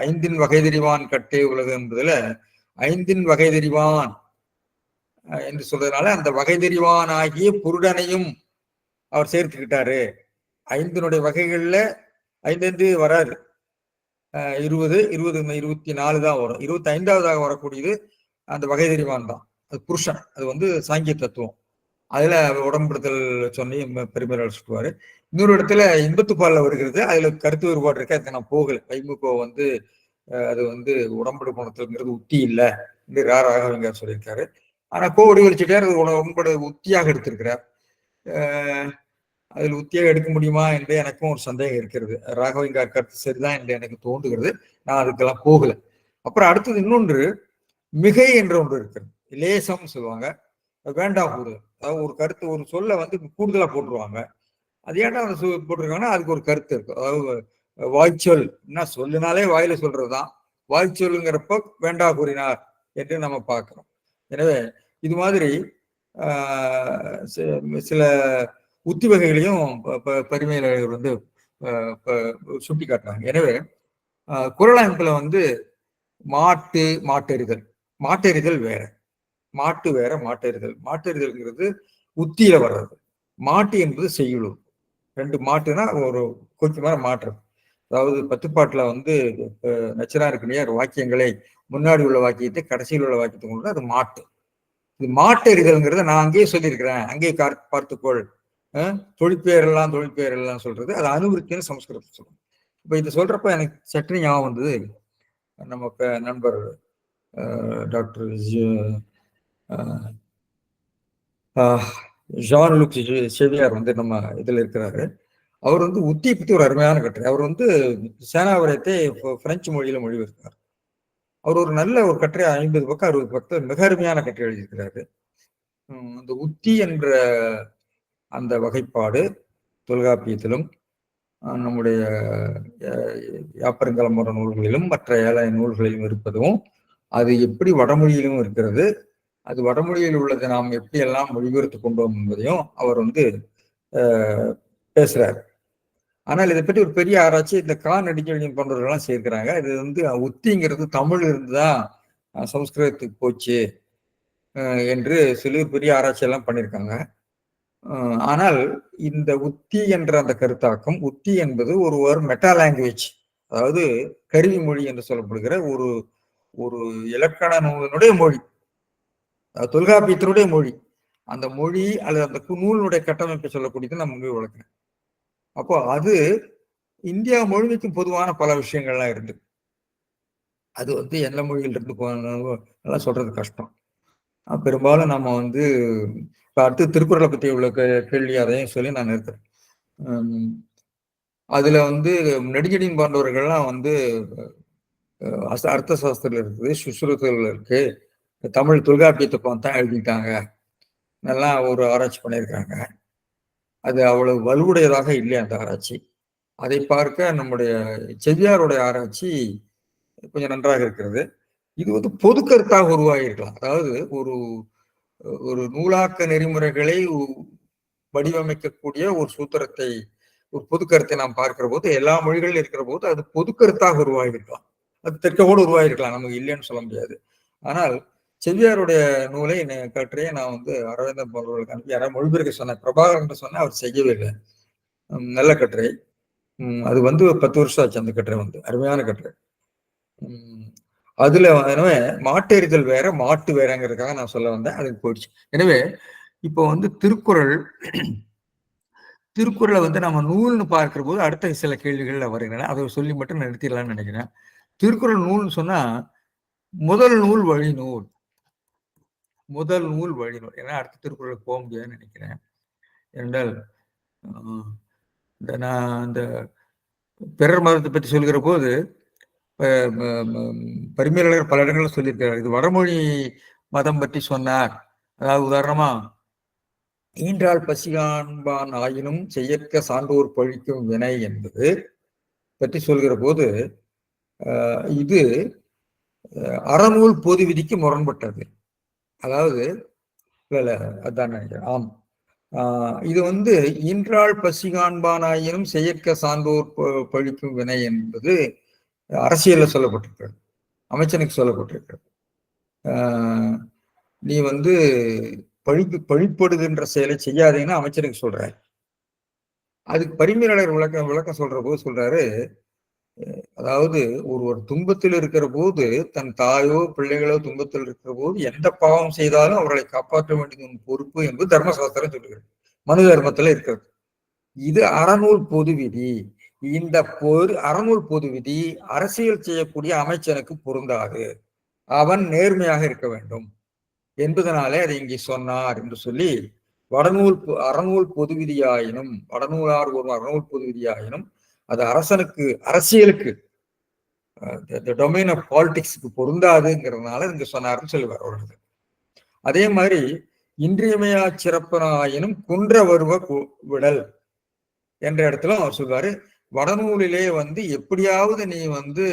ஐந்தின் வகை தெரிவான் கட்டே உலகு என்பதுல ஐந்தின் வகை தெரிவான் என்று சொல்றதுனால அந்த வகை தெரிவான் ஆகிய புருடனையும் அவர் சேர்த்துக்கிட்டாரு. 5 வகைகள்ல 5 வராது, 20 24 தான் வரும். 25வது வரக்கூடியது அந்த வகை தெரிவான் தான், அது புருஷன், அது சாங்கிய தத்துவம். அதுல உடம்படுத்தல் சொன்னி பெருமையாளர் சொல்லுவாரு. இன்னொரு இடத்துல இன்பத்துப்பால்ல வருகிறது, அதுல கருத்து வேறுபாடு இருக்கு, அதுக்கு நான் போகல. வைமுகோ அது உடம்படு குணத்துங்கிறது உத்தி இல்லை என்று ராகவங்கார் சொல்லியிருக்காரு. ஆனா கோவடி வச்சுட்டார், அது உடம்படு உத்தியாக எடுத்திருக்கிறார். அதில் உத்தியாக எடுக்க முடியுமா என்று எனக்கும் ஒரு சந்தேகம் இருக்கிறது. ராகவங்கார் கருத்து சரிதான் என்று எனக்கு தோன்றுகிறது. நான் அதுக்கெல்லாம் போகல. அப்புறம் அடுத்தது இன்னொன்று மிகை என்ற ஒன்று இருக்கிறது, லேசம் சொல்லுவாங்க, வேண்டாம் கூடுதல். அதாவது ஒரு கருத்து ஒரு சொல்ல கூடுதலா போட்டுருவாங்க. அது ஏன்டா அதை போட்டிருக்காங்கன்னா அதுக்கு ஒரு கருத்து இருக்கு. அதாவது வாய்ச்சொல் என்ன சொல்லுனாலே வாயில சொல்றதுதான், வாய்ச்சொல்லுங்கிறப்ப வேண்டா கூறினார் என்று நம்ம பார்க்கிறோம். எனவே இது மாதிரி சில உத்தி வகைகளையும் பரிமையாளர்கள் சுட்டி காட்டுறாங்க. எனவே குறள் அமைப்புல மாட்டெறிதல் வேற, மாட்டு வேற, மாட்டெறிதல்ங்கிறது உத்தியில வர்றது. மாட்டு என்பது செய்யுளும். 2 மாட்டுனா ஒரு கொஞ்சம் மேல மாற்றம். அதாவது 10 பாட்டுல நச்சரா இருக்கிற வாக்கியங்களை முன்னாடி உள்ள வாக்கியத்தை கடைசியில் உள்ள வாக்கியத்தை கொண்டு அது மாட்டு. இது மாட்டு எறிதல்ங்கிறத நான் அங்கேயே சொல்லியிருக்கிறேன், அங்கேயே பார்த்துக்கொள், தொழிற்பெயர் எல்லாம் சொல்றது அது அனுவிருத்தின்னு சமஸ்கிருதத்தை சொல்லுவோம். இப்ப இது சொல்றப்ப எனக்கு சற்று ஞாபகம் வந்தது, நம்ம நண்பர் டாக்டர் ஜான் லுக் செவியார் நம்ம இதுல இருக்கிறாரு. அவர் உத்தியை பத்தி ஒரு அருமையான கட்டுரை. அவர் சேனாவரத்தை பிரெஞ்சு மொழியில மொழிபெயர்த்தார். அவர் ஒரு நல்ல ஒரு கட்டுரை, 50 பக்கம் 60 பக்கம் மிக அருமையான கட்டுரை எழுதியிருக்கிறாரு. அந்த உத்தி என்ற அந்த வகைப்பாடு தொல்காப்பியத்திலும் நம்முடைய யாப்பருங்கலம்பர நூல்களிலும் மற்ற ஏழை நூல்களிலும் இருப்பதும், அது எப்படி வடமொழியிலும் இருக்கிறது, அது வடமொழியில் உள்ளதை நாம் எப்படி எல்லாம் மொழிபெயர்த்து கொண்டோம் என்பதையும் அவர் பேசுறார். ஆனால் இதை பற்றி ஒரு பெரிய ஆராய்ச்சி இந்த நெடுஞ்செழியன் போன்றவர்கள்லாம் சேர்க்கிறாங்க. இது வந்து உத்திங்கிறது தமிழ் இருந்துதான் சமஸ்கிருதத்துக்கு போச்சு என்று சொல்லி பெரிய ஆராய்ச்சி எல்லாம் பண்ணியிருக்காங்க. ஆனால் இந்த உத்தி என்ற அந்த கருத்தாக்கம், உத்தி என்பது ஒரு மெட்டா லாங்குவேஜ், அதாவது கருவி மொழி என்று சொல்லப்படுகிற ஒரு ஒரு இலக்கண நூலினுடைய மொழி, தொல்காப்பியத்தினுடைய மொழி. அந்த மொழி அல்லது அந்த நூலினுடைய கட்டமைப்பை சொல்லக்கூடியது நான் முன்பே விளக்குறேன். அப்போ அது இந்தியா முழுமைக்கும் பொதுவான பல விஷயங்கள்லாம் இருந்து, அது வந்து எந்த மொழியிலிருந்து போனாலும் சொல்றது கஷ்டம். பெரும்பாலும் நம்ம வந்து அடுத்து திருக்குறளை பற்றி உள்ள கேள்வி அதையும் சொல்லி நான் நிறுத்துறேன். அதுல வந்து நெடுஞ்செழியன் போன்றவர்கள்லாம் வந்து அர்த்த சாஸ்திரம் இருக்குது, சுசுருத்தில் இருக்கு, தமிழ் தொல்காப்பியத்தை தான் எழுதிட்டாங்க, நல்லா ஒரு ஆராய்ச்சி பண்ணியிருக்காங்க. அது அவ்வளவு வலுவுடையதாக இல்லை அந்த ஆராய்ச்சி. அதை பார்க்க நம்முடைய செவ்வியாருடைய ஆராய்ச்சி கொஞ்சம் நன்றாக இருக்கிறது. இது வந்து பொது கருத்தாக உருவாகியிருக்கலாம். அதாவது ஒரு ஒரு நூலாக்க நெறிமுறைகளை வடிவமைக்கக்கூடிய ஒரு சூத்திரத்தை, ஒரு பொது கருத்தை நாம் பார்க்கிற போது, எல்லா மொழிகளிலும் இருக்கிற போது அது பொது கருத்தாக உருவாகியிருக்கலாம், அது தெற்கோடு உருவாகிருக்கலாம், நமக்கு இல்லைன்னு சொல்ல முடியாது. ஆனால் செவ்வியாருடைய நூலை கட்டுரையை நான் வந்து அரவிந்தன் போன்றவர்களுக்கு அனுப்பி யாராவது மொழிபெயர்க்க சொன்னேன். பிரபாகரன் சொன்னேன், அவர் செய்யவே இல்லை. நல்ல கட்டுரை. அது வந்து 10 வருஷம் ஆச்சு அந்த கட்டுரை வந்து, அருமையான கட்டுரை. அதுல மாட்டெறிதல் வேற மாட்டு வேறங்கிறதுக்காக நான் சொல்ல வந்தேன், அதுக்கு போயிடுச்சு. எனவே இப்போ வந்து திருக்குறளை வந்து நம்ம நூல்னு பார்க்கிற போது அடுத்த சில கேள்விகள்ல வருகிறேன், அதை சொல்லி மட்டும் நிறுத்திடலாம்னு நினைக்கிறேன். திருக்குறள் நூல்னு சொன்னா முதல் நூல் வழி நூல், முதல் நூல் வழி நூல். ஏன்னா அடுத்த திருக்குறளுக்கு போக முடியாதுன்னு நினைக்கிறேன். என்றால் நான் இந்த பிறர் மதத்தை பற்றி சொல்கிற போது பரிமேலழகர் பல இடங்களில் சொல்லியிருக்கிறார். இது வடமொழி மதம் பற்றி சொன்னார். அதாவது உதாரணமா, ஈன்றால் பசிகாண்பான் ஆயினும் செய்யற்க சான்றோர் பழிக்கும் வினை என்பது பற்றி சொல்கிற போது இது அறநூல் பொது விதிக்கு முரண்பட்டது. அதாவது இல்ல அதான் நினைக்கிறேன். ஆம், இது வந்து ஈன்றால் பசிகாண்பானாயினும் செய்யற்க சான்றோர் பழிக்கும் வினை என்பது அரசியல்ல சொல்லப்பட்டிருக்கிறது, அமைச்சனுக்கு சொல்லப்பட்டிருக்கிறது. நீ வந்து பழிப்படுகின்ற செயலை செய்யாதீங்கன்னு அமைச்சருக்கு சொல்றாரு. அதுக்கு பரிமேலழகர் விளக்கம் சொல்ற போது சொல்றாரு, அதாவது ஒருவர் துன்பத்தில் இருக்கிற போது, தன் தாயோ பிள்ளைகளோ துன்பத்தில் இருக்கிற போது எந்த பாவம் செய்தாலும் அவர்களை காப்பாற்ற வேண்டியது பொறுப்பு என்பது தர்மசாஸ்திரம் சொல்லுகிறது, மனு தர்மத்துல இருக்கிறது. இது அறநூல் பொது விதி. இந்த அறநூல் பொது விதி அரசியல் செய்யக்கூடிய அமைச்சனுக்கு பொருந்தாது, அவன் நேர்மையாக இருக்க வேண்டும் என்பதனாலே அதை இங்கே சொன்னார் என்று சொல்லி, வடநூல் அறநூல் பொது விதியாயினும், வடநூலார் ஒரு அறநூல் பொது விதியாயினும் அது அரசனுக்கு, அரசியலுக்கு, டொமைன் ஆஃப் பாலிடிக்ஸுக்கு பொருந்தாதுங்கிறதுனால இங்க சொன்னார்னு சொல்லுவார் அவர்களுக்கு. அதே மாதிரி இன்றியமையா சிறப்பனாயினும் குன்ற வருவ விடல் என்ற இடத்துல அவர் சொல்வாரு, வடநூலிலே வந்து எப்படியாவது நீ வந்து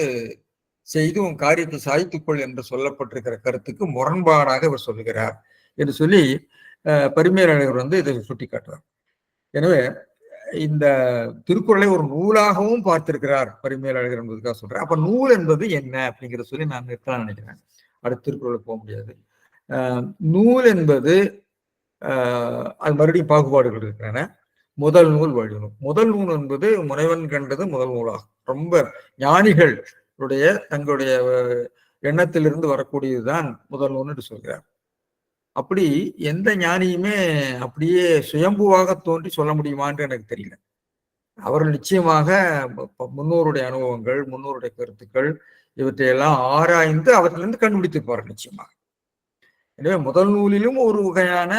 செய்து உன் காரியத்தை சாய்த்துக்கொள் என்று சொல்லப்பட்டிருக்கிற கருத்துக்கு முரண்பாடாக இவர் சொல்லுகிறார் என்று சொல்லி பரிமேலழகர் வந்து இதை சுட்டி காட்டுவார். எனவே இந்த திருக்குறளை ஒரு நூலாகவும் பார்த்திருக்கிறார் பரிமேலழகர் என்பதுக்காக சொல்றேன். அப்ப நூல் என்பது என்ன அப்படிங்கிறத சொல்லி நான் நிறுத்தலாம் நினைக்கிறேன், அடுத்த திருக்குறளுக்கு போக முடியாது. நூல் என்பது அது மறுபடியும் பாகுபாடுகள் இருக்கிறன. முதல் நூல் வழி நூல். முதல் நூல் என்பது முனைவன் கண்டது முதல் நூலாகும். ரொம்ப ஞானிகளுடைய தங்களுடைய எண்ணத்திலிருந்து வரக்கூடியதுதான் முதல் நூல் என்று சொல்கிறார். அப்படி எந்த ஞானியுமே அப்படியே சுயம்புவாக தோன்றி சொல்ல முடியுமான்னு எனக்கு தெரியல. அவர்கள் நிச்சயமாக முன்னோருடைய அனுபவங்கள், முன்னோருடைய கருத்துக்கள் இவற்றையெல்லாம் ஆராய்ந்து அவற்றிலிருந்து கண்டுபிடித்திருப்பார்கள் நிச்சயமாக. எனவே முதல் நூலிலும் ஒரு வகையான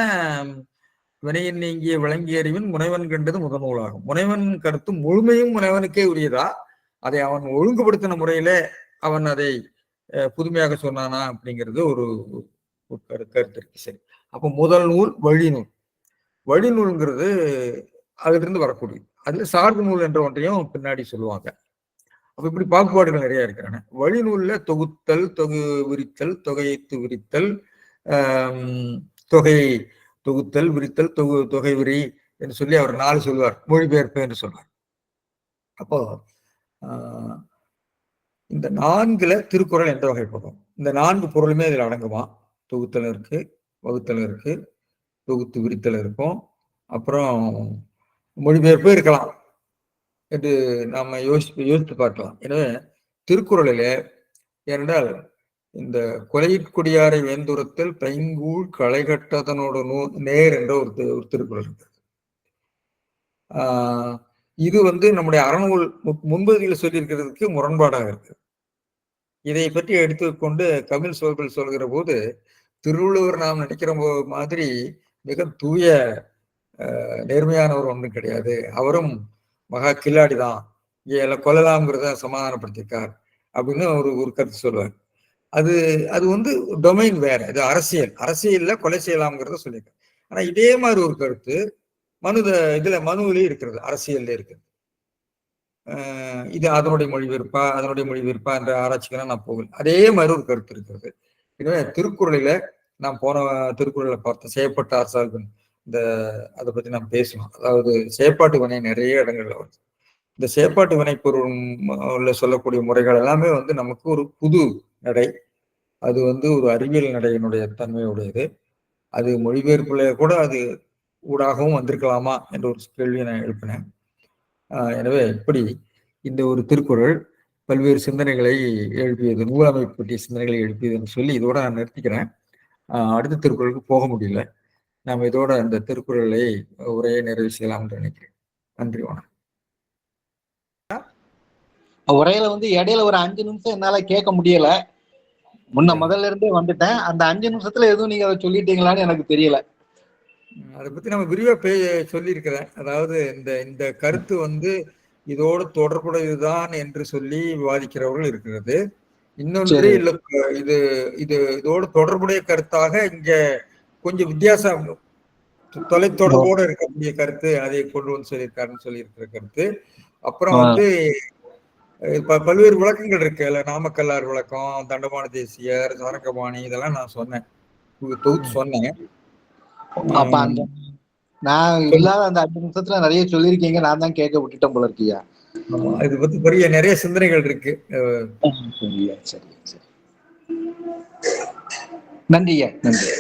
வினையின் நீங்கிய விளங்கிய அறிவின் முனைவன் கண்டது முதல் நூலாகும். முனைவன் கருத்து முழுமையும் முனைவனுக்கே உரியதா, அதை அவன் ஒழுங்குபடுத்தின முறையில அவன் அதை புதுமையாக சொன்னானா அப்படிங்கிறது ஒரு கருத்து இருக்கு. சரி, அப்போ முதல் நூல் வழி நூல். வழி நூல்ங்கிறது அதிலிருந்து வரக்கூடியது. அதுல சார்பு நூல் என்ற ஒன்றையும் பின்னாடி சொல்லுவாங்க. அப்ப இப்படி பாகுபாடுகள் நிறைய இருக்கிறாங்க. வழி நூல்ல தொகுத்தல், விரித்தல், தொகையைத்து விரித்தல், தொகை தொகுத்தல், விரித்தல், தொகை விரி என்று சொல்லி அவர் 4 சொல்லுவார். மொழிபெயர்ப்பு என்று சொல்வார். அப்போ இந்த 4ல திருக்குறள் எந்த வகைப்படும்? இந்த 4 பொருளுமே இதில் அடங்குமா? தொகுத்தல் இருக்கு, வகுத்தல் இருக்கு, தொகுத்து விரித்தல் இருக்கும், அப்புறம் மொழிபெயர்ப்பு இருக்கலாம் என்று நாம யோசித்து பார்க்கலாம். எனவே திருக்குறளிலே ஏனென்றால் இந்த கொலையிற்குடியாரை வேந்துரத்தில் பைங்கூழ் களைகட்டதனோட நேர் என்ற ஒரு திருக்குறள் இருக்கு. இது நம்முடைய அறநூல் முன்பதியில் சொல்லியிருக்கிறதுக்கு முரண்பாடாக இருக்கு. இதை பற்றி எடுத்துக்கொண்டு கபில் சோபல் சொல்கிற போது திருவள்ளுவர் நாம் நினைக்கிற மாதிரி மிக தூய நேர்மையானவர் ஒன்றும் கிடையாது, அவரும் மகா கில்லாடிதான், இங்க கொல்லலாம்ங்கிறத சமாதானப்படுத்திருக்கார் அப்படின்னு ஒரு கருத்து சொல்லுவார். அது டொமைன் வேற, இது அரசியல்ல கொலை செய்யலாம்ங்கிறத சொல்லியிருக்காரு. ஆனா இதே மாதிரி ஒரு கருத்து மனுவிலே இருக்கிறது, அரசியல்ல இருக்குது. இது அதனுடைய மொழிபெயர்ப்பா என்ற ஆராய்ச்சிக்கெல்லாம் நான் போகல. அதே மாதிரி ஒரு கருத்து இருக்கிறது. எனவே திருக்குறளில நாம் போன திருக்குறளை பார்த்த செயற்பட்ட அரசால்கள் அதை பத்தி நாம் பேசலாம். அதாவது செயற்பாட்டு வினை நிறைய இடங்கள்ல வருது. இந்த செயற்பாட்டு வினை பொருள் சொல்லக்கூடிய முறைகள் எல்லாமே நமக்கு ஒரு புது நடை. அது ஒரு அறிவியல் நடையினுடைய தன்மையுடையது. அது மொழிபெயர்ப்புல கூட அது ஊடாகவும் வந்திருக்கலாமா என்ற ஒரு கேள்வியை நான் எழுப்பினேன். எனவே இப்படி இந்த ஒரு திருக்குறள் பல்வேறு சிந்தனைகளை எழுப்பியது, நூலமைப்பு பற்றிய சிந்தனைகளை எழுப்பியதுன்னு சொல்லி இதோட நான் நிறுத்திக்கிறேன். அடுத்த திருக்குறளுக்கு போக முடியல. நாம் இதோட அந்த திருக்குறளை உரையை நிறைவு செய்யலாம் என்று நினைக்கிறேன். நன்றி, வணக்கம்.
உரையில இடையில ஒரு 5 நிமிஷம் என்னால கேட்க முடியல. முதல்ல இருந்தே வந்துட்டேன். அந்த 5 நிமிஷத்துல எதுவும் நீங்க அதை சொல்லிட்டீங்களான்னு எனக்கு தெரியல.
அதை பத்தி நம்ம விரிவா சொல்லியிருக்கிறேன். அதாவது இந்த கருத்து இதோடு தொடர்புடையதுதான் என்று சொல்லி விவாதிக்கிறவர்கள் இருக்கிறது. இன்னொன்று இல்ல, இதோடு தொடர்புடைய கருத்தாக இங்க கொஞ்சம் வித்தியாசம், தொலைத்தொடர்போடு இருக்கக்கூடிய கருத்து அதை கொண்டு சொல்லியிருக்காருன்னு சொல்லியிருக்கிற கருத்து. அப்புறம் பல்வேறு விளக்கங்கள் இருக்கு. நாமக்கல்லார் விளக்கம், தண்டமான தேசியர், சாரங்கபாணி, இதெல்லாம் நான் சொன்னேன், தொகுத்து சொன்னேன்.
நான் இல்லாத அந்த 5 நிமிஷத்துல நிறைய சொல்லியிருக்கீங்க, நான் தான் கேட்க விட்டுட்டேன் போல இருக்கியா.
இது பத்தி பெரிய நிறைய சிந்தனைகள் இருக்கு.
சரி, நன்றியா, நன்றி.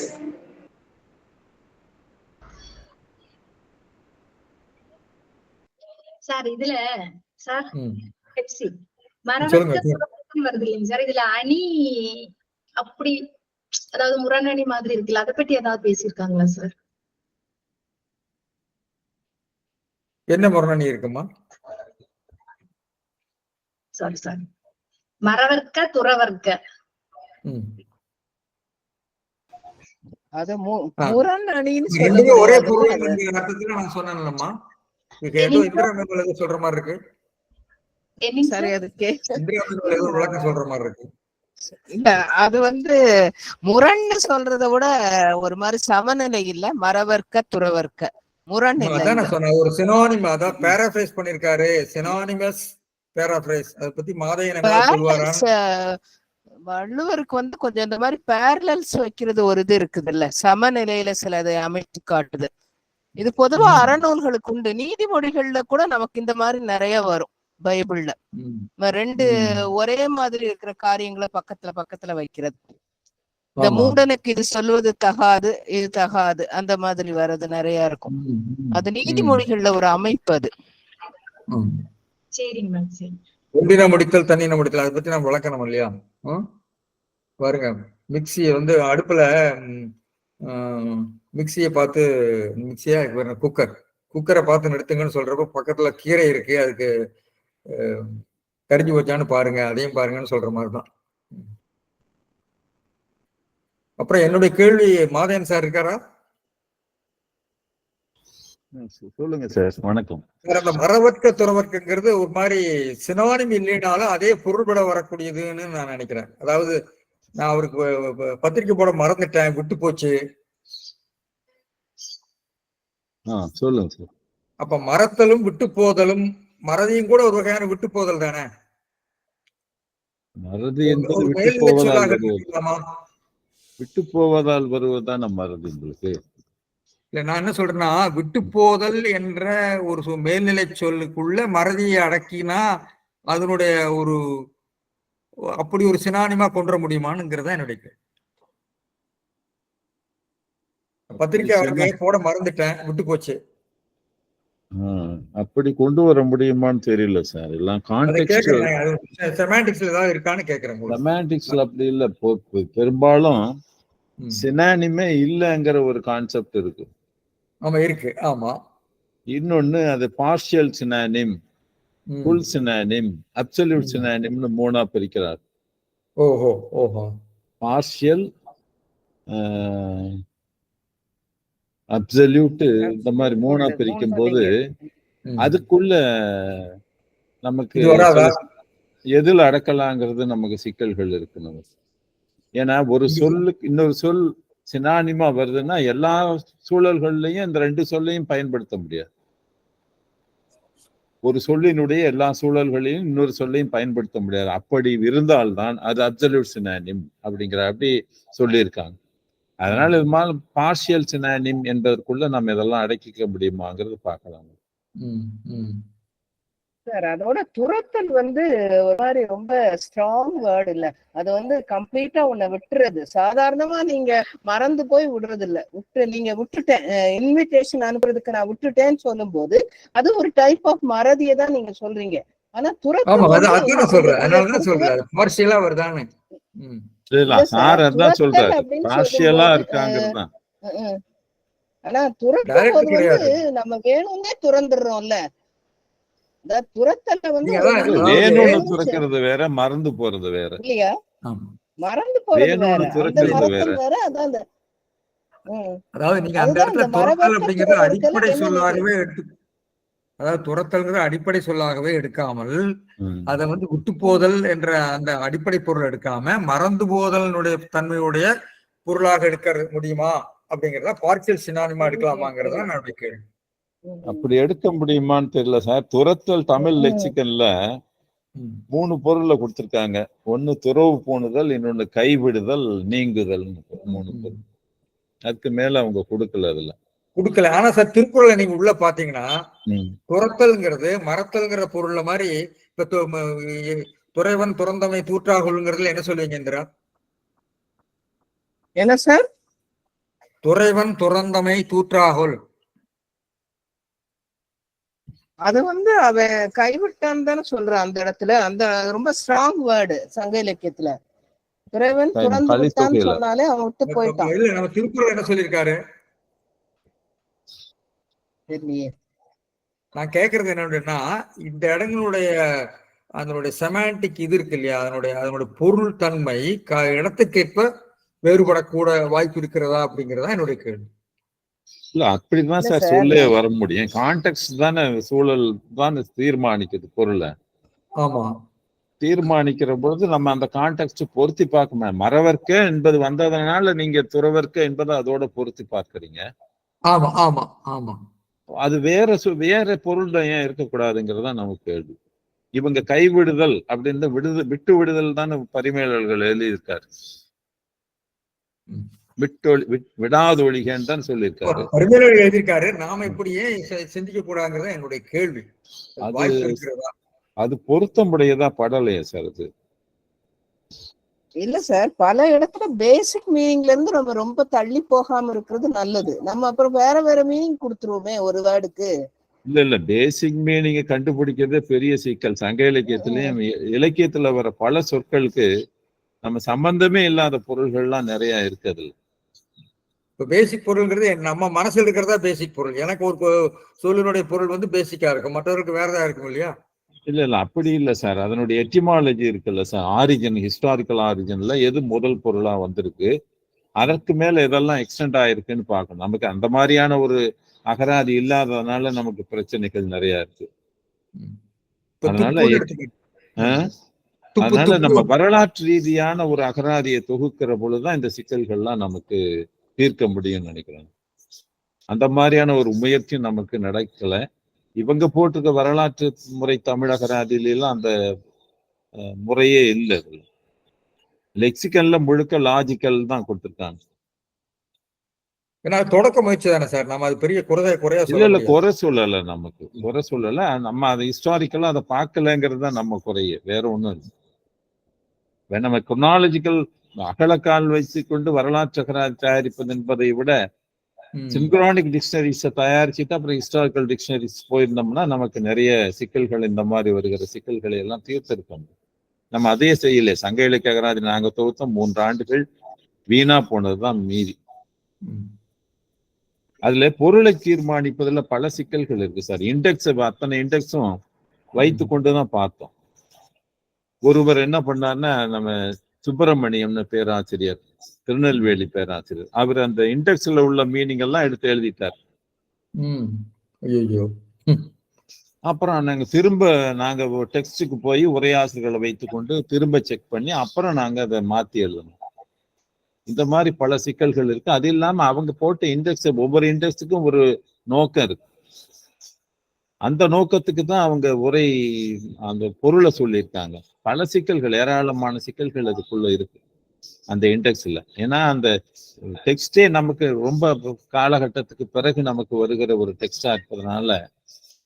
சார் இதுல சார் வருது இல்லைங்க சார், இதுல அணி அப்படி, அதாவது முரணணி மாதிரி இருக்குல்ல, அதை பற்றி ஏதாவது பேசியிருக்காங்களா சார்?
என்ன முரணணி இருக்குமா?
சாரி மறவர்க்க துறவர்க்க,
அத முரணணின்னு
ஒரே பொருள் அர்த்தத்துல நான் சொன்னேன்லம்மா. சொல்ற மாதிரி இருக்கு.
சரி, அதுக்கு
விளக்கம் சொல்ற மாதிரி இருக்கு.
இல்ல, அது முரண்னு சொல்றதை விட ஒரு மாதிரி சமநிலை இல்ல, மறவர்க்க துறவர்க்க முரண் இல்ல.
ஒரு சினோனிம், அதான் பேராஃப்ரைஸ் பண்ணிருக்காரு, சினோனிமஸ் பேராஃப்ரைஸ். அதை பத்தி மாதையன் சொல்வாரா?
வள்ளுவருக்கு கொஞ்சம் இந்த மாதிரி பேரலல்ஸ் வைக்கிறது ஒரு இது இருக்குது இல்ல, சமநிலையில சிலதை அமைத்து காட்டுது. இது பொதுவா அறநூல்களுக்கு உண்டு. நீதிமொழிகள்ல கூட நமக்கு இந்த மாதிரி நிறைய வரும். பைபிள்ல 2 ஒரே மாதிரி இருக்கிற காரியங்களை பக்கத்துல வைக்கிறது. இந்த மூடனுக்கு இது சொல்வது தகாது, இது தகாது, அந்த மாதிரி வர்றது நிறைய இருக்கும். அது நீதிமொழிகள்ல ஒரு அமைப்பு. அது
ஒன்றின முடித்தல் தண்ணின முடித்தல், அதை பத்தி நம்ம விளக்கணும் இல்லையா? பாருங்க, மிக்சியை அடுப்புல மிக்சியை பார்த்து, மிக்சியா குக்கரை பார்த்து நிறுத்துங்கன்னு சொல்றப்ப பக்கத்துல கீரை இருக்கு, அதுக்கு கரிஞ்சு போச்சான்னு பாருங்க, அதையும் பாருங்கன்னு சொல்ற மாதிரிதான். அப்புறம் என்னுடைய கேள்வி மாதேன் சார் இருக்காரா?
சொல்லுங்க சார். வணக்கம்
சார். அந்த மறவர்க்க துறவர்க்கங்கிறது ஒரு மாதிரி சினோனிம் இல்லைனாலும் அதே பொருள்பட வரக்கூடியதுன்னு நான் நினைக்கிறேன். அதாவது நான் அவருக்கு பத்திரிக்கை போட மறந்துட்டேன், விட்டு போச்சு.
சொல்லுங்க சார்.
அப்ப மறத்தலும் விட்டு போதலும், மறதியும் கூட ஒரு வகையான விட்டு போதல் தானே?
மறதி என்பது விட்டு போவதால் வருவதுதான் மறதி. உங்களுக்கு
இல்ல நான் என்ன சொல்றேன்னா, விட்டு போதல் என்ற ஒரு மேல்நிலை சொல்லுக்குள்ள மறதியை அடக்கினா அதனுடைய ஒரு அப்படி ஒரு சினானிமா கொண்டு வர முடியுமானுங்கிறதா என்னுடைய கேள்வி. பத்திரிக்கை வரைக்கும் போட மறந்துட்டேன், விட்டு போச்சு.
அப்படி கொண்டு வர முடியுமான்னு தெரியல சார். எல்லாம்
அதை
கான்டெக்ஸ்ட்
கேட்கறேன், செமாண்டிக்ஸ்ல ஏதாவது இருக்கான்னு கேட்கறேன் உங்களுக்கு.
செமாண்டிக்ஸ்ல அப்படி இல்ல. பெரும்பாலும்
ம்.
சினானிமே இல்லைங்கிற ஒரு கான்செப்ட் இருக்கு.
ஆமா இருக்கு. ஆமா.
இன்னொன்னு அது பார்ஷியல் சினானிம்,
ம்.
ஃபுல் சினானிம், அப்சல்யூட்
ம்.
சினானிம்னு 3ஆ பிரிக்கிறார்.
ஓஹோ ஓஹோ.
பார்ஷியல், அப்சல்யூட், இந்த மாதிரி 3ஆ பிரிக்கும் போது
ம்.
அதுக்குள்ள நமக்கு
இது வராதா?
எதில் அடக்கலாங்கிறது நமக்கு சிக்கல்கள் இருக்கு நமக்கு. ஏன்னா ஒரு சொல்லுக்கு இன்னொரு சொல் சினானிமா வருதுன்னா எல்லா சூழல்கள்லையும் இந்த 2 சொல்லையும் பயன்படுத்த முடியாது. ஒரு சொல்லினுடைய எல்லா சூழல்களையும் இன்னொரு சொல்லையும் பயன்படுத்த முடியாது. அப்படி இருந்தால்தான் அது அப்சல்யூட் சினானிம் அப்படி சொல்லியிருக்காங்க. அதனால இது மாதிரி பார்ஷியல் சினானிம் என்பதற்குள்ள நம்ம இதெல்லாம் அடக்கிக்க முடியுமாங்கிறது பார்க்கலாம்.
சார் அதோட துரத்தல் ஒரு மாதிரி ரொம்ப ஸ்ட்ராங் வேர்டு இல்ல, அது கம்ப்ளீட்டா உன்னை விட்டுறது. சாதாரணமா நீங்க மறந்து போய் விடுறது இல்ல, நீங்க விட்டுட்டேன், இன்விடேஷன் அனுப்புறதுக்கு நான் விட்டுட்டேன்னு சொல்லும் போது அது ஒரு டைப் ஆஃப் மறதியை தான் நீங்க சொல்றீங்க. ஆனா துரத்தல்
அதனாலதான் சொல்றேன் பார்ஷியலா வருதான்னு.
சார் அதான் சொல்றாரு, பார்ஷியலா இருக்காங்கிறது தான்.
ஆனா துரத்தும் போது நம்ம வேணும்னே துறந்துடுறோம்ல.
வேணும்னு துறக்கிறது வேற, மறந்து போறது வேற
இல்லையா? மறந்து போறது வேற,
துறக்கிறது வேற.
அதாவது நீங்க அந்த இடத்துல துரத்தல் அப்படிங்கிறது அடிப்படை சொல்லாகவே அதாவது துரத்தல்ங்கிற அடிப்படை சொல்லாகவே எடுக்காமல் அதை விட்டு போதல் என்ற அந்த அடிப்படை பொருள் எடுக்காம மறந்து போதலினுடைய தன்மையுடைய பொருளாக எடுக்க முடியுமா அப்படிங்கறத பார்ஷியல் சினானிமா எடுக்கலாமாங்கிறதா என்னுடைய கேள்வி.
அப்படி எடுக்க முடியுமான்னு தெரியல சார். துரத்தல் தமிழ் லெக்சிக்கன்ல 3 பொருள்ல கொடுத்திருக்காங்க. ஒன்னு துறவு பூணுதல், இன்னொன்னு கைவிடுதல், நீங்குதல், 3 பொருள். அதுக்கு மேல அவங்க கொடுக்கல. அதுல
கொடுக்கல. ஆனா சார் திருக்குறளை நீங்க உள்ள பாத்தீங்கன்னா துரத்தல்ங்கிறது மறத்தல்ங்கிற பொருள்ல மாதிரி இப்ப துறைவன் துறந்தமை தூற்றாகொள்ங்கிறதுல என்ன சொல்லுவீங்க இந்திரா?
என்ன சார்?
துறைவன் துறந்தமை தூற்றாகொள்.
அது அவன் கைவிட்டான்னு தானே சொல்றான் அந்த இடத்துல. அந்த ரொம்ப ஸ்ட்ராங் வேர்டு சங்க இலக்கியத்துல. துறைவன் துறந்து விட்டான்னு சொன்னாலே அவன் விட்டு போயிட்டான்.
இல்ல நம்ம திருக்குறள் என்ன சொல்லியிருக்காரு? நான் கேக்குறது என்னன்னா, இந்த இடங்களுடைய அதனுடைய செமாண்டிக் இது இருக்கு இல்லையா, அதனுடைய பொருள் தன்மை இடத்துக்கேற்ப வேறுபடக்கூட வாய்ப்பு இருக்கிறதா அப்படிங்கறதா என்னுடைய கேள்வி.
இல்ல அப்படிதான் சார் சொல்லே வர முடியும். கான்டெக்ஸ்ட் தானே, சூழல் தானே தீர்மானிக்குது பொருளை.
ஆமா,
தீர்மானிக்கிற பொழுது நம்ம அந்த கான்டெக்ஸ்ட் பொருத்தி பார்க்கணும். மறவர்க்க என்பது வந்ததுனால நீங்க துறவர்க்க என்பதை அதோட பொருத்தி பார்க்கறீங்க.
ஆமா ஆமா ஆமா.
அது வேற பொருள் ஏன் இருக்கக்கூடாதுங்கிறதா நமக்கு கேள்வி. இவங்க கைவிடுதல் அப்படின்னு விட்டு விடுதல் தானே பரிமேலர்கள் எழுதியிருக்காரு. விடாதொழிகன்னு தான் சொல்லியிருக்காரு.
பரிமேலழகர் எழுதியிருக்காரு. நாம இப்படியே சிந்திக்க கூடாதுங்கிறத என்னுடைய கேள்வி.
அது பொருத்தமுடையதா படலையே சார். அது
இல்ல சார், பல இடத்துல பேசிக் மீனிங்ல இருந்து நம்ம ரொம்ப தள்ளி போகாம இருக்கிறது நல்லது. நம்ம அப்புறம் வேற மீனிங் கொடுத்துருவோமே ஒரு வேர்டுக்கு.
இல்ல பேசிக் மீனிங் கண்டுபிடிக்கிறதே பெரிய சிக்கல். சங்க இலக்கியத்திலயும் இலக்கியத்துல வர பல சொற்களுக்கு நம்ம சம்பந்தமே இல்லாத பொருள்கள்லாம் நிறைய இருக்குது.
இப்போ பேசிக் பொருள்ங்கிறது நம்ம மனசுல இருக்கிறதா பேசிக் பொருள். எனக்கு ஒரு சொல்லினுடைய பொருள் பேசிக்கா இருக்கும், மற்றவருக்கு வேறதா இருக்கும் இல்லையா?
இல்ல அப்படி இல்ல சார். அதனுடைய எட்டிமாலஜி இருக்குல்ல சார், ஆரிஜின், ஹிஸ்டாரிக்கல் ஆரிஜின்ல எது முதல் பொருளா வந்திருக்கு, அதற்கு மேல எதெல்லாம் எக்ஸ்டெண்ட் ஆயிருக்குன்னு பார்க்கணும். நமக்கு அந்த மாதிரியான ஒரு அகராதி இல்லாததுனால நமக்கு பிரச்சனைகள் நிறைய இருக்கு. அதனால நம்ம வரலாற்று ரீதியான ஒரு அகராதியை தொகுக்கிற பொழுதுதான் இந்த சிக்கல்கள்லாம் நமக்கு தீர்க்க முடியும்னு நினைக்கிறேன். அந்த மாதிரியான ஒரு முயற்சி நமக்கு நடக்கல. இவங்க போட்டிருக்க வரலாற்று முறை தமிழ் அகராதியிலாம் அந்த முறையே இல்லை. லெக்சிக்கல்ல முழுக்க லாஜிக்கல் தான் கொடுத்துருக்காங்க.
ஏன்னா தொடக்க முயற்சி தானே சார், நம்ம அது பெரிய குறையா
இல்ல
சொல்ல
இல்ல
முடியாது.
குறை சொல்லல, நமக்கு குறை சொல்லல, நம்ம அதை ஹிஸ்டாரிக்கலா அதை பார்க்கலங்கிறது தான் நம்ம குறைய, வேற ஒண்ணும் இல்லை. நம்ம குரோனாலஜிக்கல் அகலக்கால் வைத்துக் கொண்டு வரலாற்று அகராதி தயாரிப்பது என்பதை விட சிங்க்ரானிக் டிக்ஷனரிஸை தயாரிச்சுட்டு அப்புறம் ஹிஸ்டாரிக்கல் டிக்ஷனரிஸ் போயிருந்தோம்னா நமக்கு நிறைய சிக்கல்கள், இந்த மாதிரி வருகிற சிக்கல்களை எல்லாம் தீர்த்திருக்கோம். நம்ம அதையே செய்யல. சங்க இலக்கிய அகராதி நாங்க தொகுத்த 3 ஆண்டுகள் வீணா போனதுதான் மீதி. அதுல பொருளை தீர்மானிப்பதுல பல சிக்கல்கள் இருக்கு சார். இண்டெக்ஸ், அத்தனை இண்டெக்ஸும் வைத்து கொண்டுதான் பார்த்தோம். ஒருவர் என்ன பண்ணாருன்னா, நம்ம சுப்பிரமணியம்னு பேராசிரியர், திருநெல்வேலி பேராசிரியர், அவர் அந்த இண்டெக்ஸ்ல உள்ள மீனிங் எல்லாம் எடுத்து எழுதிட்டார். அப்புறம் நாங்க டெக்ஸ்டுக்கு போய் உரையாசிரியர்களை வைத்துக்கொண்டு திரும்ப செக் பண்ணி அப்புறம் நாங்க அதை மாத்தி எழுதணும். இந்த மாதிரி பல சிக்கல்கள் இருக்கு. அது இல்லாம அவங்க போட்ட இண்டெக்ஸ், ஒவ்வொரு இண்டெக்ஸுக்கும் ஒரு நோக்கம் இருக்கு. அந்த நோக்கத்துக்கு தான் அவங்க அந்த பொருளை சொல்லியிருக்காங்க. பல சிக்கல்கள், ஏராளமான சிக்கல்கள் அதுக்குள்ள இருக்கு அந்த இண்டெக்ஸ்ல. ஏன்னா அந்த டெக்ஸ்டே நமக்கு ரொம்ப காலகட்டத்துக்கு பிறகு நமக்கு வருகிற ஒரு டெக்ஸ்டா இருப்பதனால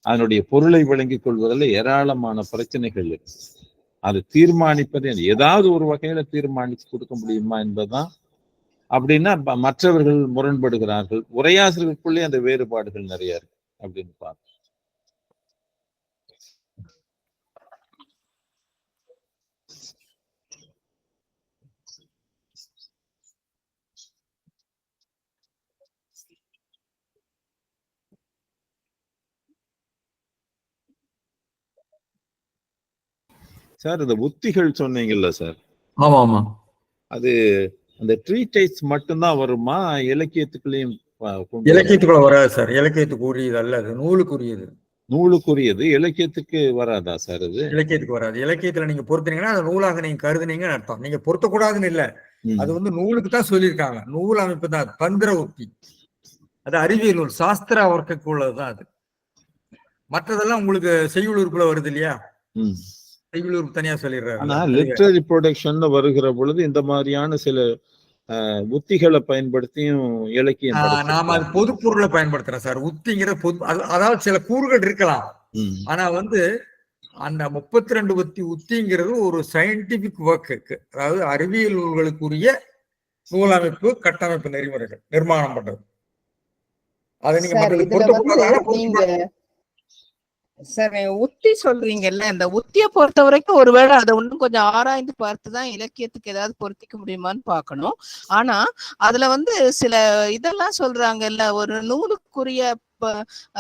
அதனுடைய பொருளை விளங்கிக் கொள்வதில் ஏராளமான பிரச்சனைகள் இருக்கு. அது தீர்மானிப்பது ஏதாவது ஒரு வகையில தீர்மானிச்சு கொடுக்க முடியுமா என்பதுதான். அப்படின்னா மற்றவர்கள் முரண்படுகிறார்கள், உரையாசிரியர்களுக்குள்ளே அந்த வேறுபாடுகள் நிறைய இருக்கு அப்படின்னு பார்க்க. சார் இந்த உத்திகள் சொன்னீங்கல்ல சார்?
ஆமா ஆமா.
அது அந்த ட்ரீடைஸ் மட்டும்தான் வருமா, இலக்கியத்துக்குள்ளேயும்?
இலக்கியத்துக்குள்ள வராது சார். இலக்கியத்துக்கு உரியது அல்ல, அது நூலுக்குரியது.
நூலுக்குரியது, இலக்கியத்துக்கு வராதா சார்? அது
இலக்கியத்துக்கு வராது. இலக்கியத்துல நீங்க பொருத்தினீங்கன்னா அது நூலாக நீங்க கருதுனீங்கன்னு அர்த்தம். நீங்க பொருத்தக்கூடாதுன்னு இல்ல, அது வந்து நூலுக்கு தான் சொல்லியிருக்காங்க. நூல் அமைப்பு தான் தந்திர உத்தி, அது அறிவியல் நூல், சாஸ்திர வர்க்கக்கு உள்ளதுதான் அது. மற்றதெல்லாம் உங்களுக்கு செய்யுள் உறுப்புல வருது இல்லையா, செய்யுள் உறுப்பு தனியா சொல்லிடுறாரு.
ஆனா லிட்ரரி ப்ரொடக்ஷன் வருகிற பொழுது இந்த மாதிரியான சில உத்திகளை பயன்படுத்தியும் இலக்கியம்
நாம அது பொது பொருளை பயன்படுத்துறோம் சார். உத்திங்கிற பொது, அதாவது சில கூறுகள் இருக்கலாம். ஆனா வந்து அந்த 32 உத்திங்கிறது ஒரு சயின்டிபிக் ஒர்க்கு, அதாவது அறிவியல் நூல்களுக்குரிய நூலமைப்பு, கட்டமைப்பு, நெறிமுறைகள் நிர்மாணம் பண்றது. அதை நீங்க
சார் உத்தி சொல்றீங்கல்ல, இந்த உத்தியை பொறுத்த வரைக்கும் ஒருவேளை அதை இன்னும் கொஞ்சம் ஆராய்ந்து பார்த்துதான் இலக்கியத்துக்கு ஏதாவது பொருத்திக்க முடியுமான்னு பார்க்கணும். ஆனா அதுல வந்து சில இதெல்லாம் சொல்றாங்கல்ல, ஒரு நூலுக்குரிய,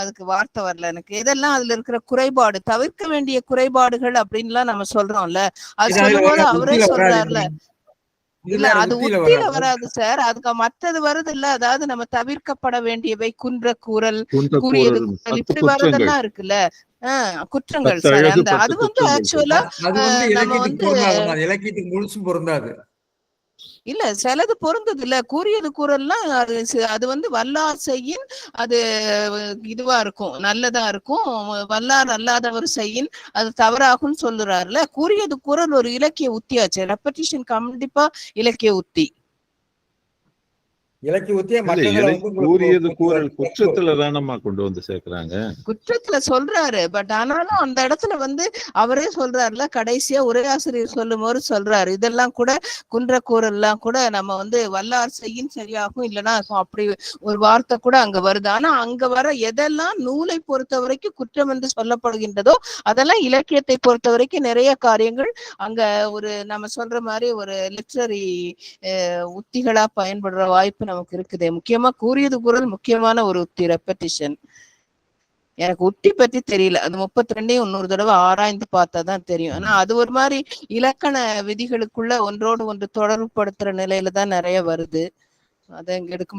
அதுக்கு வார்த்தை வரல எனக்கு, இதெல்லாம் அதுல இருக்கிற குறைபாடு, தவிர்க்க வேண்டிய குறைபாடுகள் அப்படின்லாம் நம்ம சொல்றோம்ல, அது சொல்லும் போது அவரே சொல்றாருல, இல்ல அது உத்தியில வராது சார், அதுக்கு மற்றது வருது இல்ல, அதாவது நம்ம தவிர்க்கப்பட வேண்டியவை, குன்ற கூறல், கூறியது கூறல், இப்படி வரதெல்லாம் இருக்குல்ல, குற்றங்கள் சார். அந்த அது வந்து ஆக்சுவலா நம்ம வந்து
இலக்கியத்துக்கு முழுசும் பொருந்தாது
இல்ல, சிலது பொருந்தது இல்ல. கூறியது கூறல்லாம் அது வந்து வல்லார் செய்யின் அது இதுவா இருக்கும், நல்லதா இருக்கும். வல்லார் அல்லாதவர் செய்யின் அது தவறாகும் சொல்லுறாருல. கூறியது கூறல் ஒரு இலக்கிய உத்தியாச்சு. ரெப்படிஷன் கண்டிப்பா இலக்கிய உத்தி.
கூறியது கூறல் குற்றத்துல தானம்மா கொண்டு வந்து சேர்க்கிறாங்க,
குற்றத்துல சொல்றாரு. பட் ஆனாலும் அந்த இடத்துல வந்து அவரே சொல்றாருல, கடைசியா உரையாசிரியர் சொல்லும் போது சொல்றாரு, இதெல்லாம் கூட குன்ற கூறல்லாம் கூட நம்ம வந்து வல்லார் செய்யின் சரியாகும், இல்லைன்னா அப்படி ஒரு வார்த்தை கூட அங்க வருது. ஆனா அங்க வர எதெல்லாம் நூலை பொறுத்த வரைக்கும் குற்றம் என்று சொல்லப்படுகின்றதோ அதெல்லாம் இலக்கியத்தை பொறுத்த வரைக்கும் நிறைய காரியங்கள் அங்க ஒரு நம்ம சொல்ற மாதிரி ஒரு லிட்ரரி உத்திகளா பயன்படுற வாய்ப்பு நமக்கு இருக்குது. முக்கியமா கூறியது குரல் முக்கியமான ஒரு உத்தி, ரெப்படிஷன். எனக்கு உத்தி பத்தி தெரியல, அது 32 இன்னொரு தடவை ஆராய்ந்து பார்த்தாதான் தெரியும். ஆனா அது ஒரு மாதிரி இலக்கண விதிகளுக்குள்ள ஒன்றோடு ஒன்று தொடர்பு படுத்துற நிலையில தான் நிறைய வருது. அதை இங்க எடுக்க முடியும்.